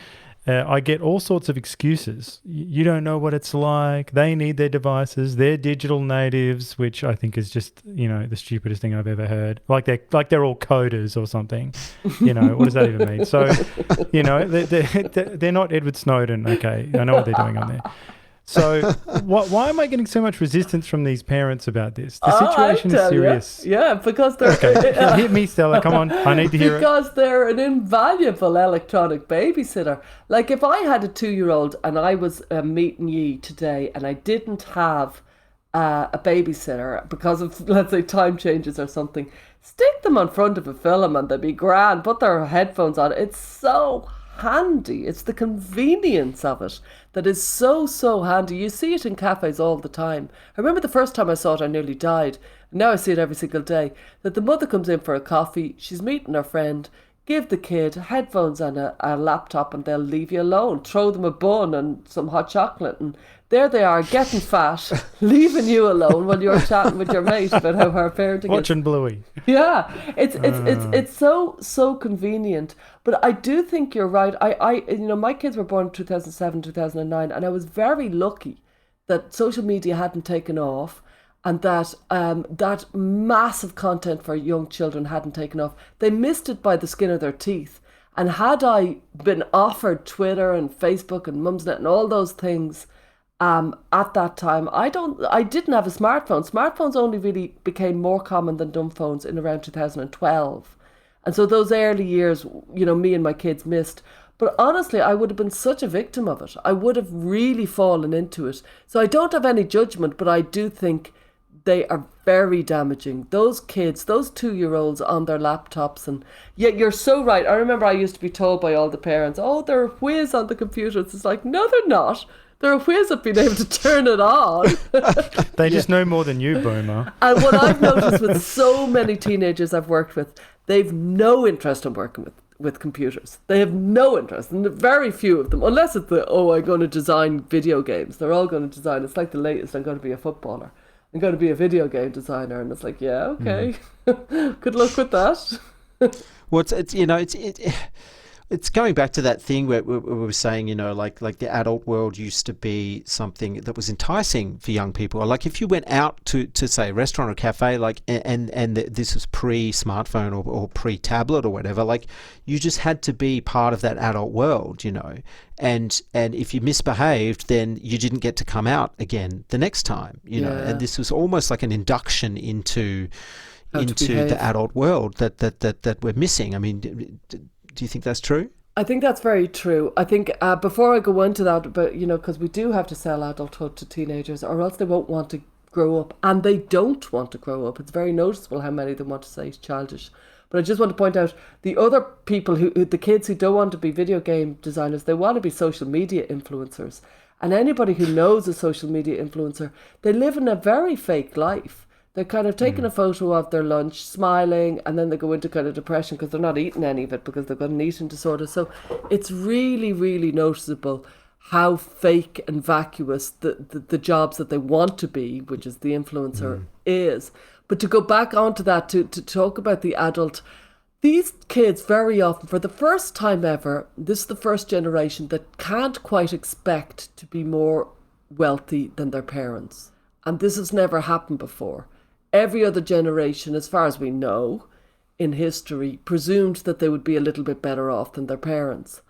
I get all sorts of excuses. You don't know what it's like. They need their devices. They're digital natives, which I think is just, the stupidest thing I've ever heard. Like they're all coders or something. What does that even mean? So, they're not Edward Snowden. Okay, I know what they're doing on there. So why am I getting so much resistance from these parents about this? The situation is serious. Yeah, because they're... Okay, hit me, Stella. Come on. I need to hear it. Because they're an invaluable electronic babysitter. Like if I had a 2-year-old and I was meeting ye today and I didn't have a babysitter because of, let's say, time changes or something, stick them in front of a film and they'd be grand, put their headphones on. It's so handy. It's the convenience of it that is so, so handy. You see it in cafes all the time. I remember the first time I saw it, I nearly died. Now I see it every single day. That the mother comes in for a coffee, she's meeting her friend, give the kid headphones and a laptop and they'll leave you alone. Throw them a bun and some hot chocolate and there they are, getting fat, leaving you alone while you're chatting with your mate about how her parenting Watching Bluey. Yeah, it's so convenient. But I do think you're right. I my kids were born in 2007, 2009, and I was very lucky that social media hadn't taken off and that that massive content for young children hadn't taken off. They missed it by the skin of their teeth. And had I been offered Twitter and Facebook and Mumsnet and all those things at that time, I didn't have a smartphone. Smartphones only really became more common than dumb phones in around 2012. And so those early years, me and my kids missed. But honestly, I would have been such a victim of it. I would have really fallen into it. So I don't have any judgment, but I do think they are very damaging. Those kids, those 2-year-olds on their laptops, and yet you're so right. I remember I used to be told by all the parents, oh, they're a whiz on the computers. It's like, no, they're not. They're a whiz at being able to turn it on. They just know more than you, Boomer. And what I've noticed with so many teenagers I've worked with, they've no interest in working with computers. They have no interest, and very few of them, unless it's I'm going to design video games. They're all going to design. It's like the latest, I'm going to be a footballer. I'm going to be a video game designer, and it's like, yeah, okay. Good luck with that. Well, it's going back to that thing where we were saying, like the adult world used to be something that was enticing for young people. Or like if you went out to say a restaurant or cafe, like and this was pre-smartphone or pre-tablet or whatever, like you just had to be part of that adult world, and if you misbehaved, then you didn't get to come out again the next time, and this was almost like an induction into the adult world that we're missing. I mean, do you think that's true? I think that's very true. I think before I go into that, but because we do have to sell adulthood to teenagers, or else they won't want to grow up, and they don't want to grow up. It's very noticeable how many of them want to stay childish. But I just want to point out the other people the kids who don't want to be video game designers, they want to be social media influencers. And anybody who knows a social media influencer, they live in a very fake life. They're kind of taking a photo of their lunch, smiling, and then they go into kind of depression because they're not eating any of it because they've got an eating disorder. So it's really, really noticeable how fake and vacuous the jobs that they want to be, which is the influencer, is. But to go back onto that, to talk about the adult, these kids very often, for the first time ever, this is the first generation that can't quite expect to be more wealthy than their parents. And this has never happened before. Every other generation, as far as we know, in history, presumed that they would be a little bit better off than their parents.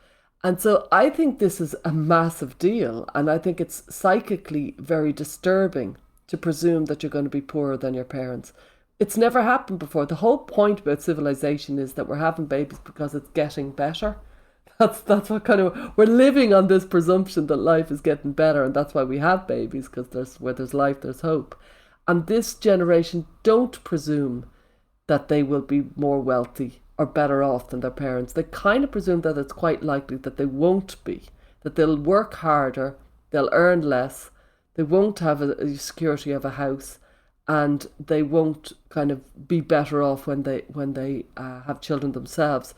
And so I think this is a massive deal. And I think it's psychically very disturbing to presume that you're going to be poorer than your parents. It's never happened before. The whole point about civilization is that we're having babies because it's getting better. That's what we're living on this presumption that life is getting better. And that's why we have babies, because where there's life, there's hope. And this generation don't presume that they will be more wealthy or better off than their parents. They kind of presume that it's quite likely that they won't be, that they'll work harder, they'll earn less, they won't have a security of a house, and they won't kind of be better off when they have children themselves.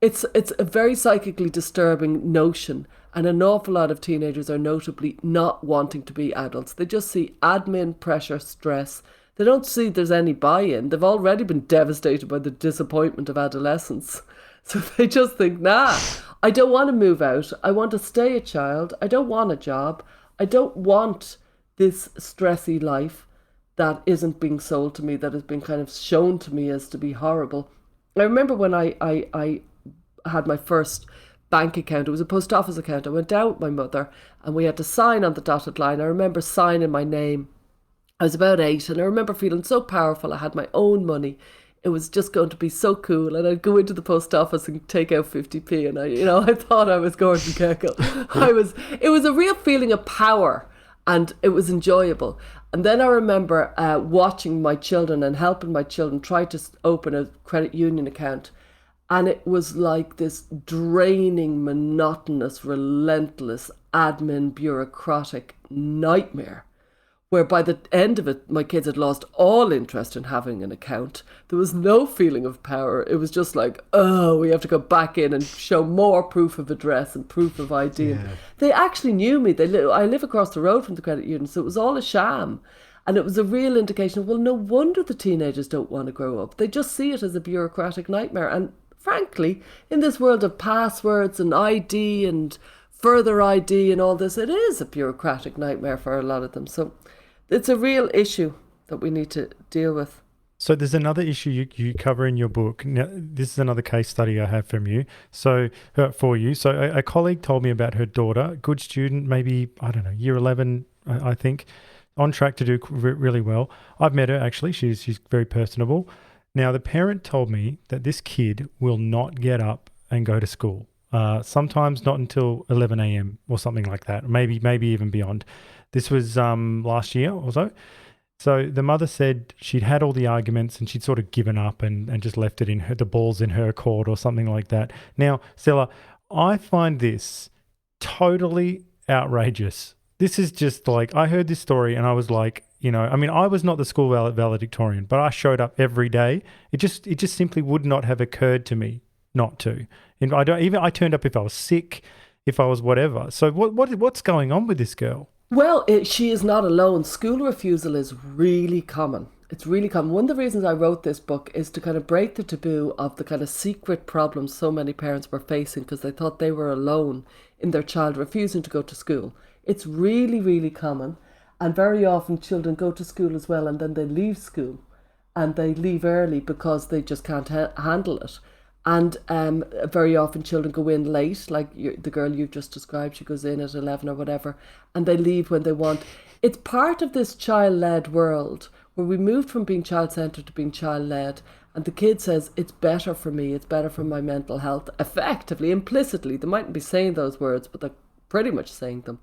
It's a very psychically disturbing notion, and an awful lot of teenagers are notably not wanting to be adults. They just see admin, pressure, stress. They don't see there's any buy-in. They've already been devastated by the disappointment of adolescence. So they just think, I don't want to move out. I want to stay a child. I don't want a job. I don't want this stressy life that isn't being sold to me, that has been kind of shown to me as to be horrible. I remember when I had my first bank account. It was a post office account. I went down with my mother and we had to sign on the dotted line. I remember signing my name. I was about 8 and I remember feeling so powerful. I had my own money. It was just going to be so cool. And I'd go into the post office and take out 50p, and I thought I was Gordon Gekko. It was a real feeling of power, and it was enjoyable. And then I remember watching my children and helping my children try to open a credit union account. And it was like this draining, monotonous, relentless, admin, bureaucratic nightmare, where by the end of it, my kids had lost all interest in having an account. There was no feeling of power. It was just like, we have to go back in and show more proof of address and proof of ID. Yeah. They actually knew me. I live across the road from the credit union, so it was all a sham. And it was a real indication of, well, no wonder the teenagers don't want to grow up. They just see it as a bureaucratic nightmare. And frankly, in this world of passwords and ID and further ID and all this, it is a bureaucratic nightmare for a lot of them. So it's a real issue that we need to deal with. So there's another issue you cover in your book. Now, this is another case study I have from you. So for you, a colleague told me about her daughter, good student, maybe, I don't know, year 11, I think, on track to do really well. I've met her, actually. She's very personable. Now, the parent told me that this kid will not get up and go to school. Sometimes not until 11 a.m. or something like that, maybe even beyond. This was last year or so. So the mother said she'd had all the arguments and she'd sort of given up and just left it in the balls in her court or something like that. Now, Stella, I find this totally outrageous. This is just like, I heard this story and I was like, I was not the school valedictorian, but I showed up every day. It just simply would not have occurred to me not to. And I turned up if I was sick, if I was whatever. So what's going on with this girl? Well, she is not alone. School refusal is really common. It's really common. One of the reasons I wrote this book is to kind of break the taboo of the kind of secret problems so many parents were facing because they thought they were alone in their child refusing to go to school. It's really, really common. And very often children go to school as well and then they leave school and they leave early because they just can't handle it. And very often children go in late, like the girl you've just described, she goes in at 11 or whatever, and they leave when they want. It's part of this child-led world where we moved from being child-centered to being child-led. And the kid says, it's better for me, it's better for my mental health, effectively, implicitly. They mightn't be saying those words, but they're pretty much saying them.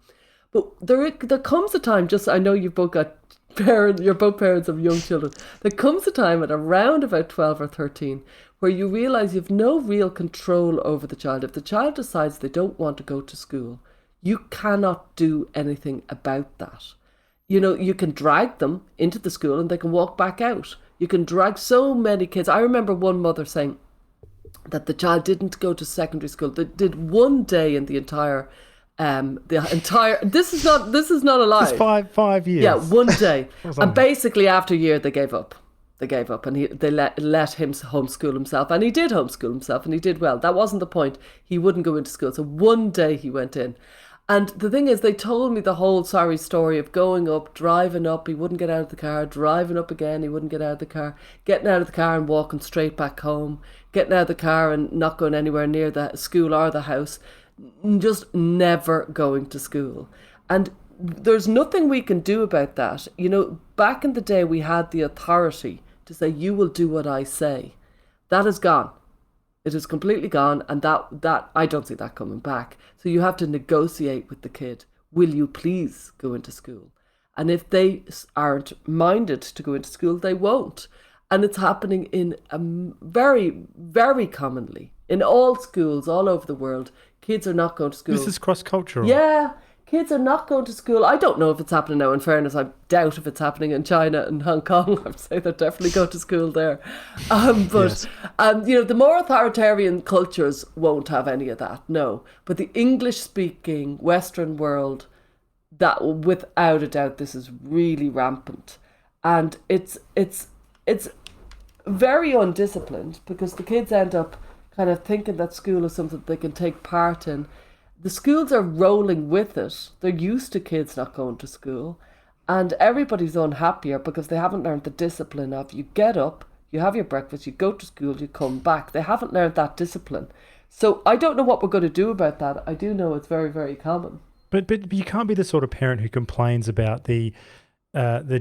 But there comes a time, I know you've both got parents, you're both parents of young children. There comes a time at around about 12 or 13 where you realise you've no real control over the child. If the child decides they don't want to go to school, you cannot do anything about that. You can drag them into the school and they can walk back out. You can drag so many kids. I remember one mother saying that the child didn't go to secondary school. They did one day in the entire this is not a lie. It's 5 years. Yeah, one day. And basically after a year they gave up. And they let him homeschool himself. And he did homeschool himself and he did well. That wasn't the point. He wouldn't go into school. So one day he went in. And the thing is, they told me the whole sorry story of going up, driving up, he wouldn't get out of the car, driving up again, he wouldn't get out of the car, getting out of the car and walking straight back home, getting out of the car and not going anywhere near the school or the house, just never going to school. And there's nothing we can do about that. Back in the day, we had the authority to say, you will do what I say. That is gone. It is completely gone, and that I don't see that coming back. So you have to negotiate with the kid. Will you please go into school? And if they aren't minded to go into school, they won't. And it's happening in very, very commonly in all schools all over the world. Kids are not going to school. This is cross-cultural. Yeah. Kids are not going to school. I don't know if it's happening now. In fairness, I doubt if it's happening in China and Hong Kong. I would say they definitely go to school there. But the more authoritarian cultures won't have any of that, no. But the English-speaking Western world, that without a doubt, this is really rampant. And it's very undisciplined because the kids end up kind of thinking that school is something they can take part in. The schools are rolling with it. They're used to kids not going to school. And everybody's unhappier because they haven't learned the discipline of you get up, you have your breakfast, you go to school, you come back. They haven't learned that discipline. So I don't know what we're going to do about that. I do know it's very, very common. But you can't be the sort of parent who complains about the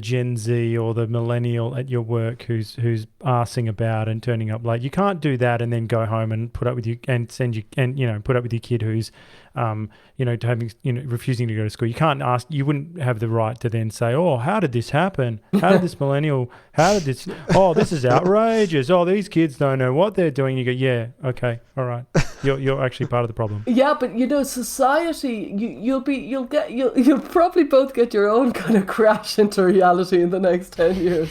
Gen Z or the millennial at your work who's arsing about and turning up late. You can't do that and then go home and put up with you and put up with your kid who's refusing to go to school. You can't ask. You wouldn't have the right to then say, "Oh, how did this happen? How did this millennial? How did this? Oh, this is outrageous. Oh, these kids don't know what they're doing." You go, "Yeah, okay, all right. You're actually part of the problem." Yeah, but society, you'll probably both get your own kind of crash into reality in the next 10 years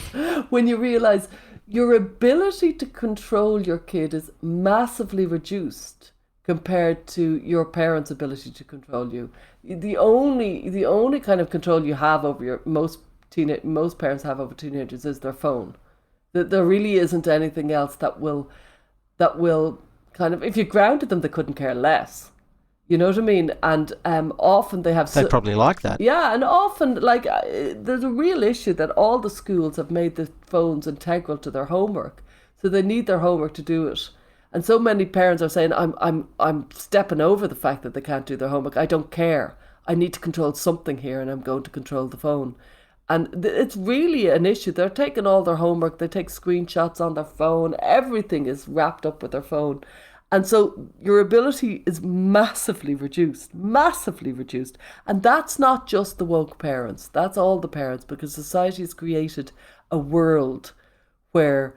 when you realize your ability to control your kid is massively reduced compared to your parents' ability to control you. The only kind of control you have over most parents have over teenagers is their phone. That there really isn't anything else that will kind of, if you grounded them, they couldn't care less. You know what I mean? And often they have... They probably like that. Yeah, and often, there's a real issue that all the schools have made the phones integral to their homework. So they need their homework to do it. And so many parents are saying, I'm stepping over the fact that they can't do their homework. I don't care. I need to control something here and I'm going to control the phone. And it's really an issue. They're taking all their homework, they take screenshots on their phone, everything is wrapped up with their phone. And so your ability is massively reduced, massively reduced. And that's not just the woke parents, that's all the parents, because society has created a world where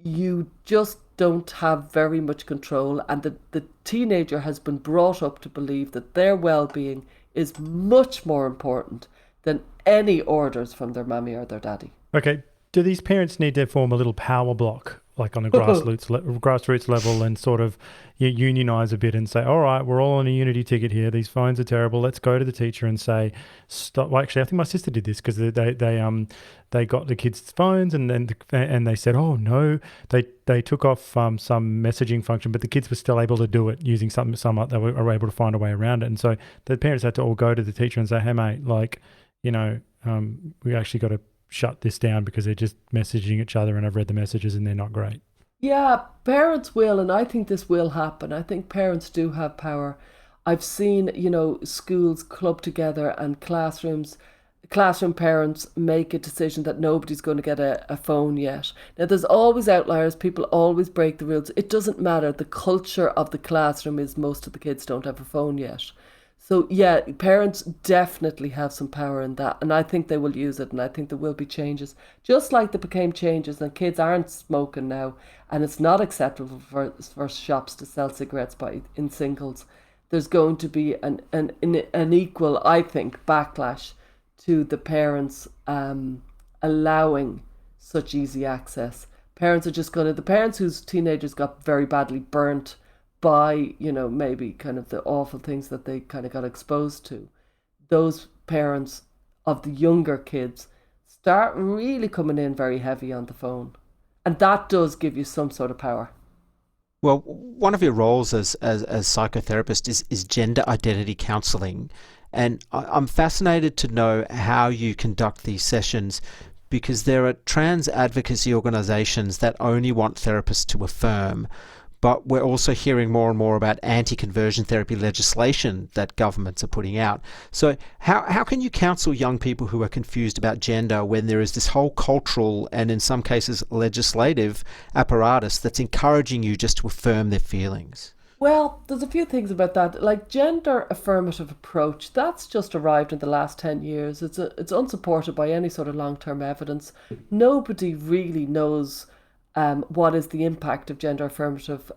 you just don't have very much control, and the teenager has been brought up to believe that their well-being is much more important than any orders from their mammy or their daddy. Okay, do these parents need to form a little power block, like on a grassroots level, and sort of unionize a bit and say, all right, we're all on a unity ticket here. These phones are terrible. Let's go to the teacher and say, stop. Well, actually, I think my sister did this because they got the kids' phones and then and they said, oh no, they took off some messaging function, but the kids were still able to do it using some they were able to find a way around it. And so the parents had to all go to the teacher and say, hey mate, like, we actually got to shut this down because they're just messaging each other and I've read the messages and they're not great. Yeah, parents will, and I think this will happen. I think parents do have power. I've seen, schools club together and classroom parents make a decision that nobody's going to get a phone yet. Now, there's always outliers. People always break the rules. It doesn't matter. The culture of the classroom is most of the kids don't have a phone yet. So, yeah, parents definitely have some power in that. And I think they will use it. And I think there will be changes. Just like there became changes and kids aren't smoking now. And it's not acceptable for shops to sell cigarettes in singles. There's going to be an equal, I think, backlash to the parents allowing such easy access. The parents whose teenagers got very badly burnt by, maybe kind of the awful things that they kind of got exposed to, those parents of the younger kids start really coming in very heavy on the phone. And that does give you some sort of power. Well, one of your roles as psychotherapist is gender identity counseling. And I'm fascinated to know how you conduct these sessions, because there are trans advocacy organizations that only want therapists to affirm. But we're also hearing more and more about anti-conversion therapy legislation that governments are putting out. So how can you counsel young people who are confused about gender when there is this whole cultural and in some cases legislative apparatus that's encouraging you just to affirm their feelings? Well, there's a few things about that. Like gender affirmative approach, that's just arrived in the last 10 years. It's unsupported by any sort of long-term evidence. Nobody really knows what is the impact of gender affirmative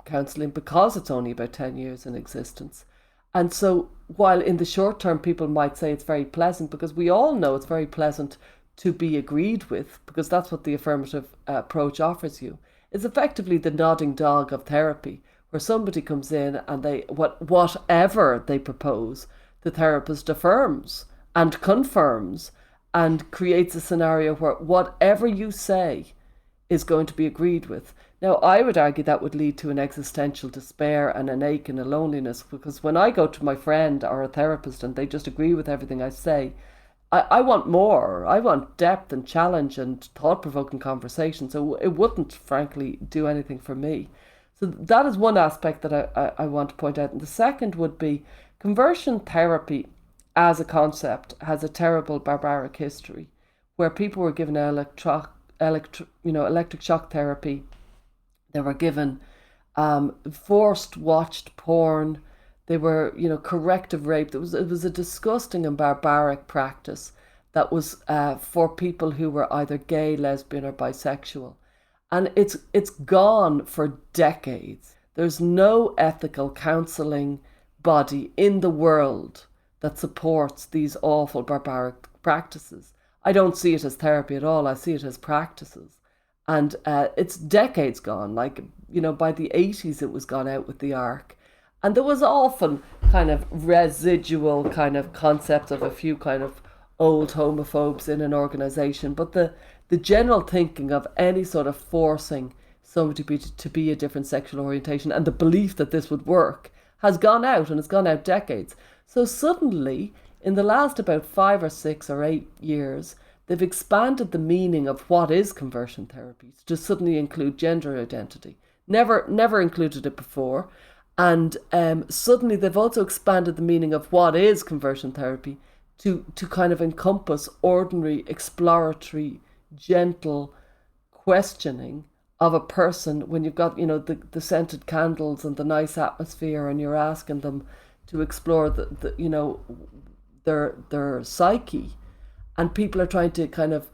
counselling, because it's only about 10 years in existence. And so while in the short term people might say it's very pleasant, because we all know it's very pleasant to be agreed with, because that's what the affirmative approach offers you, it's effectively the nodding dog of therapy, where somebody comes in and whatever they propose, the therapist affirms and confirms and creates a scenario where whatever you say is going to be agreed with. Now, I would argue that would lead to an existential despair and an ache and a loneliness, because when I go to my friend or a therapist and they just agree with everything I say, I want more. I want depth and challenge and thought-provoking conversation. So it wouldn't, frankly, do anything for me. So that is one aspect that I want to point out. And the second would be conversion therapy as a concept has a terrible barbaric history, where people were given electric shock therapy. They were given forced watched porn. They were, corrective rape. It was a disgusting and barbaric practice that was for people who were either gay, lesbian, or bisexual. And it's gone for decades. There's no ethical counselling body in the world that supports these awful barbaric practices. I don't see it as therapy at all. I see it as practices. And it's decades gone. Like, by the 80s, it was gone out with the arc. And there was often kind of residual kind of concepts of a few kind of old homophobes in an organisation. But the general thinking of any sort of forcing somebody to be a different sexual orientation and the belief that this would work has gone out, and it's gone out decades. So suddenly, in the last about 5 or 6 or 8 years, they've expanded the meaning of what is conversion therapy to suddenly include gender identity. Never included it before. And suddenly they've also expanded the meaning of what is conversion therapy to kind of encompass ordinary, exploratory, gentle questioning of a person when you've got, the scented candles and the nice atmosphere, and you're asking them to explore their psyche, and people are trying to kind of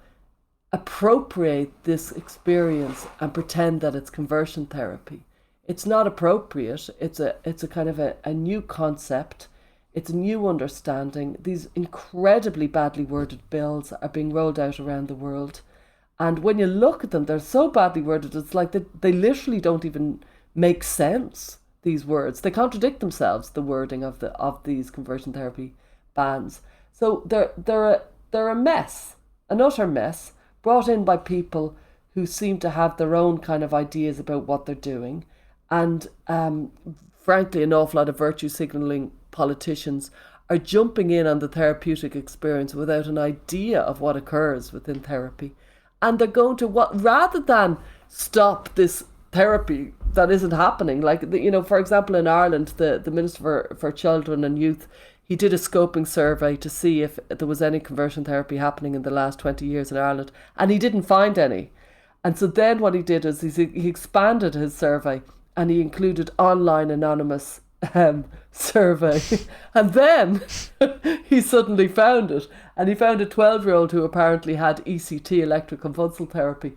appropriate this experience and pretend that it's conversion therapy. It's not appropriate. It's a kind of a new concept. It's a new understanding. These incredibly badly worded bills are being rolled out around the world. And when you look at them, they're so badly worded, it's like they literally don't even make sense, these words. They contradict themselves, the wording of these conversion therapy bans. So they're a mess, an utter mess, brought in by people who seem to have their own kind of ideas about what they're doing. And frankly, an awful lot of virtue signalling politicians are jumping in on the therapeutic experience without an idea of what occurs within therapy. And they're going to, rather than stop this therapy that isn't happening, like, for example, in Ireland, the Minister for Children and Youth, he did a scoping survey to see if there was any conversion therapy happening in the last 20 years in Ireland, and he didn't find any. And so then what he did is he expanded his survey, and he included online anonymous survey. And then he suddenly found it. And he found a 12-year-old who apparently had ECT, electroconvulsive therapy.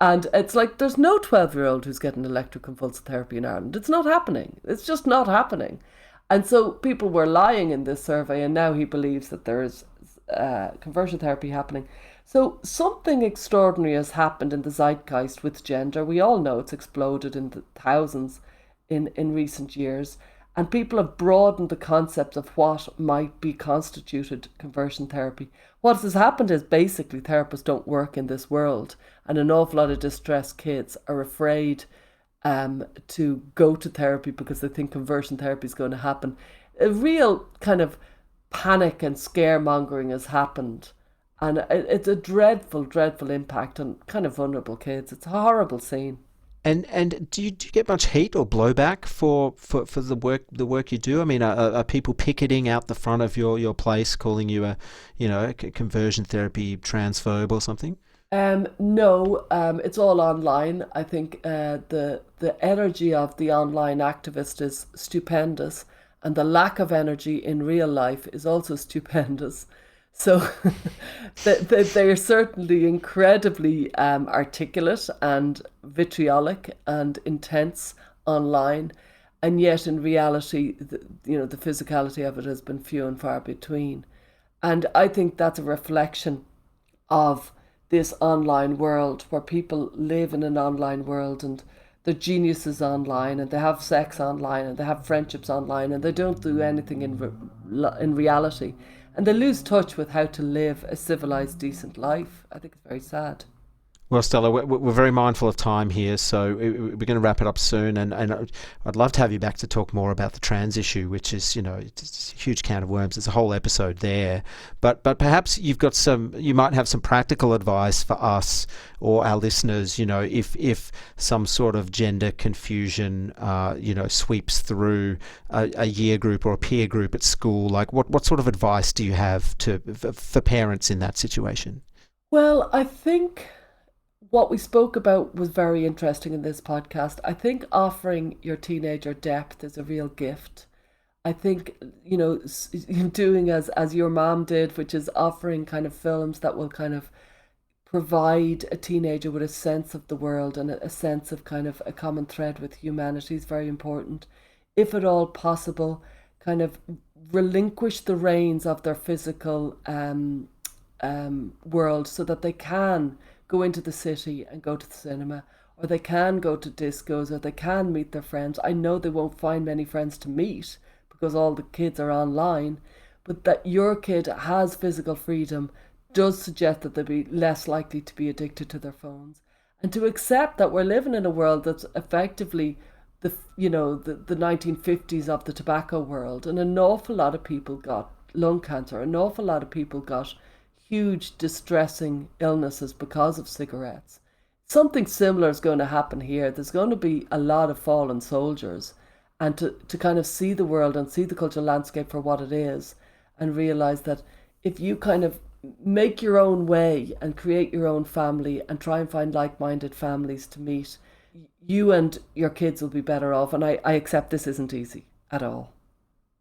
And it's like, there's no 12-year-old who's getting electroconvulsive therapy in Ireland. It's not happening. It's just not happening. And so people were lying in this survey, and now he believes that there is conversion therapy happening. So something extraordinary has happened in the zeitgeist with gender. We all know it's exploded in the thousands in recent years. And people have broadened the concept of what might be constituted conversion therapy. What has happened is basically therapists don't work in this world, and an awful lot of distressed kids are afraid to go to therapy because they think conversion therapy is going to happen. A real kind of panic and scaremongering has happened, and it's a dreadful, dreadful impact on kind of vulnerable kids. It's a horrible scene. And do you get much heat or blowback for the work you do? I mean, are people picketing out the front of your place, calling you a conversion therapy transphobe or something? No, it's all online. I think the energy of the online activist is stupendous, and the lack of energy in real life is also stupendous. So they're certainly incredibly articulate and vitriolic and intense online, and yet in reality, the physicality of it has been few and far between. And I think that's a reflection of this online world, where people live in an online world, and they're geniuses online, and they have sex online, and they have friendships online, and they don't do anything in reality. And they lose touch with how to live a civilized, decent life. I think it's very sad. Well, Stella, we're very mindful of time here, so we're going to wrap it up soon. And I'd love to have you back to talk more about the trans issue, which is, it's a huge can of worms. There's a whole episode there. But perhaps you might have some practical advice for us or our listeners, if some sort of gender confusion, sweeps through a year group or a peer group at school. Like, what sort of advice do you have for parents in that situation? Well, I think what we spoke about was very interesting in this podcast. I think offering your teenager depth is a real gift. I think, doing as your mom did, which is offering kind of films that will kind of provide a teenager with a sense of the world and a sense of kind of a common thread with humanity is very important. If at all possible, kind of relinquish the reins of their physical world so that they can go into the city and go to the cinema, or they can go to discos, or they can meet their friends. I know they won't find many friends to meet because all the kids are online, but that your kid has physical freedom does suggest that they'll be less likely to be addicted to their phones. And to accept that we're living in a world that's effectively the 1950s of the tobacco world, and an awful lot of people got lung cancer, an awful lot of people got huge distressing illnesses because of cigarettes. Something similar is going to happen here. There's going to be a lot of fallen soldiers, and to kind of see the world and see the cultural landscape for what it is, and realize that if you kind of make your own way and create your own family and try and find like-minded families to meet, you and your kids will be better off. And I accept this isn't easy at all.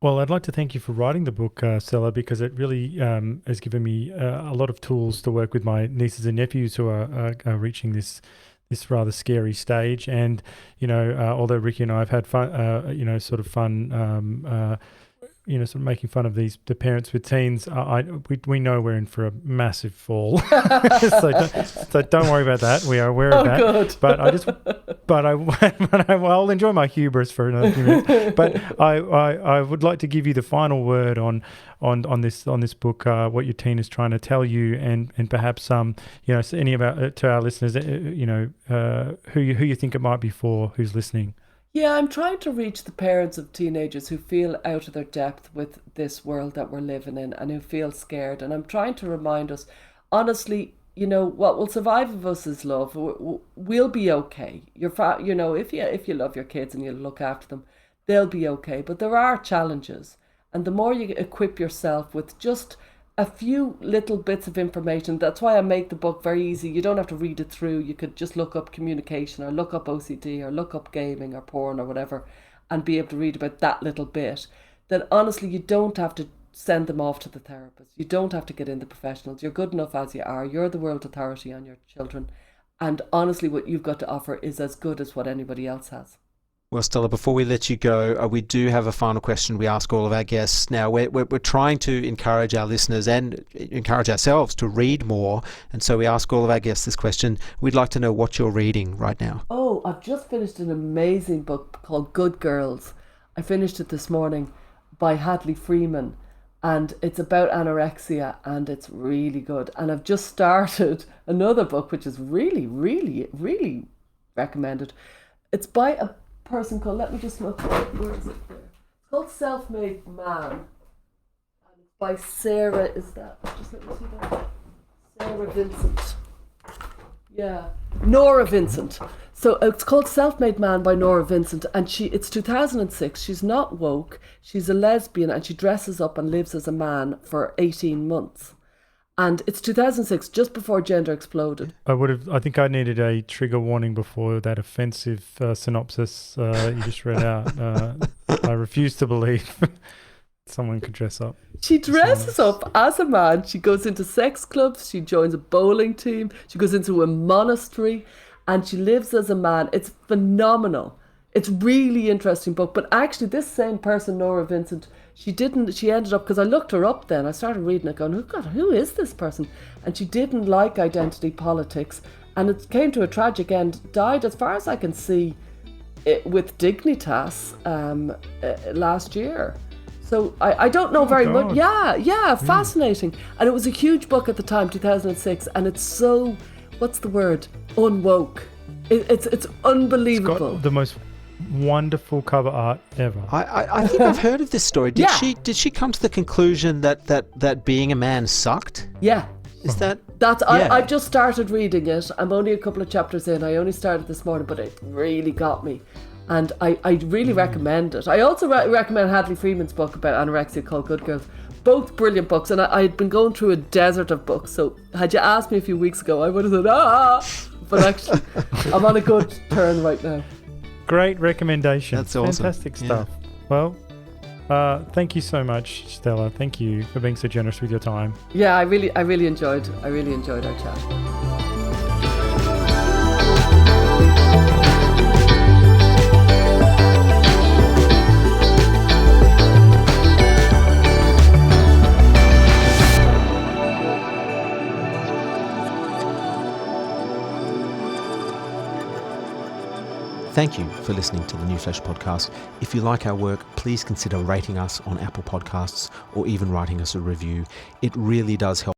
Well, I'd like to thank you for writing the book, Stella, because it really has given me a lot of tools to work with my nieces and nephews who are reaching this rather scary stage. And, although Ricky and I have had fun, sort of making fun of the parents with teens, we know we're in for a massive fall. so don't worry about that. We are aware of that. Good. But I'll enjoy my hubris for another few minutes. But I would like to give you the final word on this book, what your teen is trying to tell you, and perhaps any about to our listeners, who you think it might be for, who's listening. Yeah, I'm trying to reach the parents of teenagers who feel out of their depth with this world that we're living in and who feel scared. And I'm trying to remind us, honestly, what will survive of us is love. We'll be okay. If you love your kids and you look after them, they'll be okay. But there are challenges. And the more you equip yourself with just a few little bits of information, that's why I make the book very easy. You don't have to read it through. You could just look up communication or look up OCD or look up gaming or porn or whatever and be able to read about that little bit. Then honestly, you don't have to send them off to the therapist. You don't have to get in the professionals. You're good enough as you are. You're the world authority on your children. And honestly, what you've got to offer is as good as what anybody else has. Well, Stella, before we let you go, we do have a final question we ask all of our guests. Now, we're trying to encourage our listeners and encourage ourselves to read more. And so we ask all of our guests this question. We'd like to know what you're reading right now. Oh, I've just finished an amazing book called Good Girls. I finished it this morning by Hadley Freeman. And it's about anorexia, and it's really good. And I've just started another book, which is really, really, really recommended. It's by a person called, let me just look, where is it there? It's called Self-Made Man, and it's by Sarah, just let me see that, Sarah Vincent, Nora Vincent. So it's called Self-Made Man by Nora Vincent, and it's 2006. She's not woke, she's a lesbian, and she dresses up and lives as a man for 18 months. And it's 2006, just before gender exploded. I think I needed a trigger warning before that offensive synopsis you just read out. I refuse to believe someone could dress up. She dresses up as a man. She goes into sex clubs. She joins a bowling team. She goes into a monastery, and she lives as a man. It's phenomenal. It's really interesting book. But actually, this same person, Nora Vincent, she ended up, because I looked her up then, I started reading it going, who is this person? And she didn't like identity politics, and it came to a tragic end, died, as far as I can see, with dignitas last year. So I don't know very much. Yeah, fascinating. And it was a huge book at the time, 2006, and it's so, what's the word? Unwoke. It's unbelievable. It's got the most wonderful cover art ever. I think I've heard of this story. Did she come to the conclusion that being a man sucked? Yeah. Is that? I've just started reading it. I'm only a couple of chapters in. I only started this morning, but it really got me. And I really recommend it. I also recommend Hadley Freeman's book about anorexia called Good Girls. Both brilliant books. And I had been going through a desert of books. So had you asked me a few weeks ago, I would have said, But actually, I'm on a good turn right now. Great recommendation. That's awesome. Fantastic stuff. Yeah. Well, thank you so much, Stella. Thank you for being so generous with your time. Yeah, I really enjoyed our chat. Thank you for listening to the New Flesh podcast. If you like our work, please consider rating us on Apple Podcasts or even writing us a review. It really does help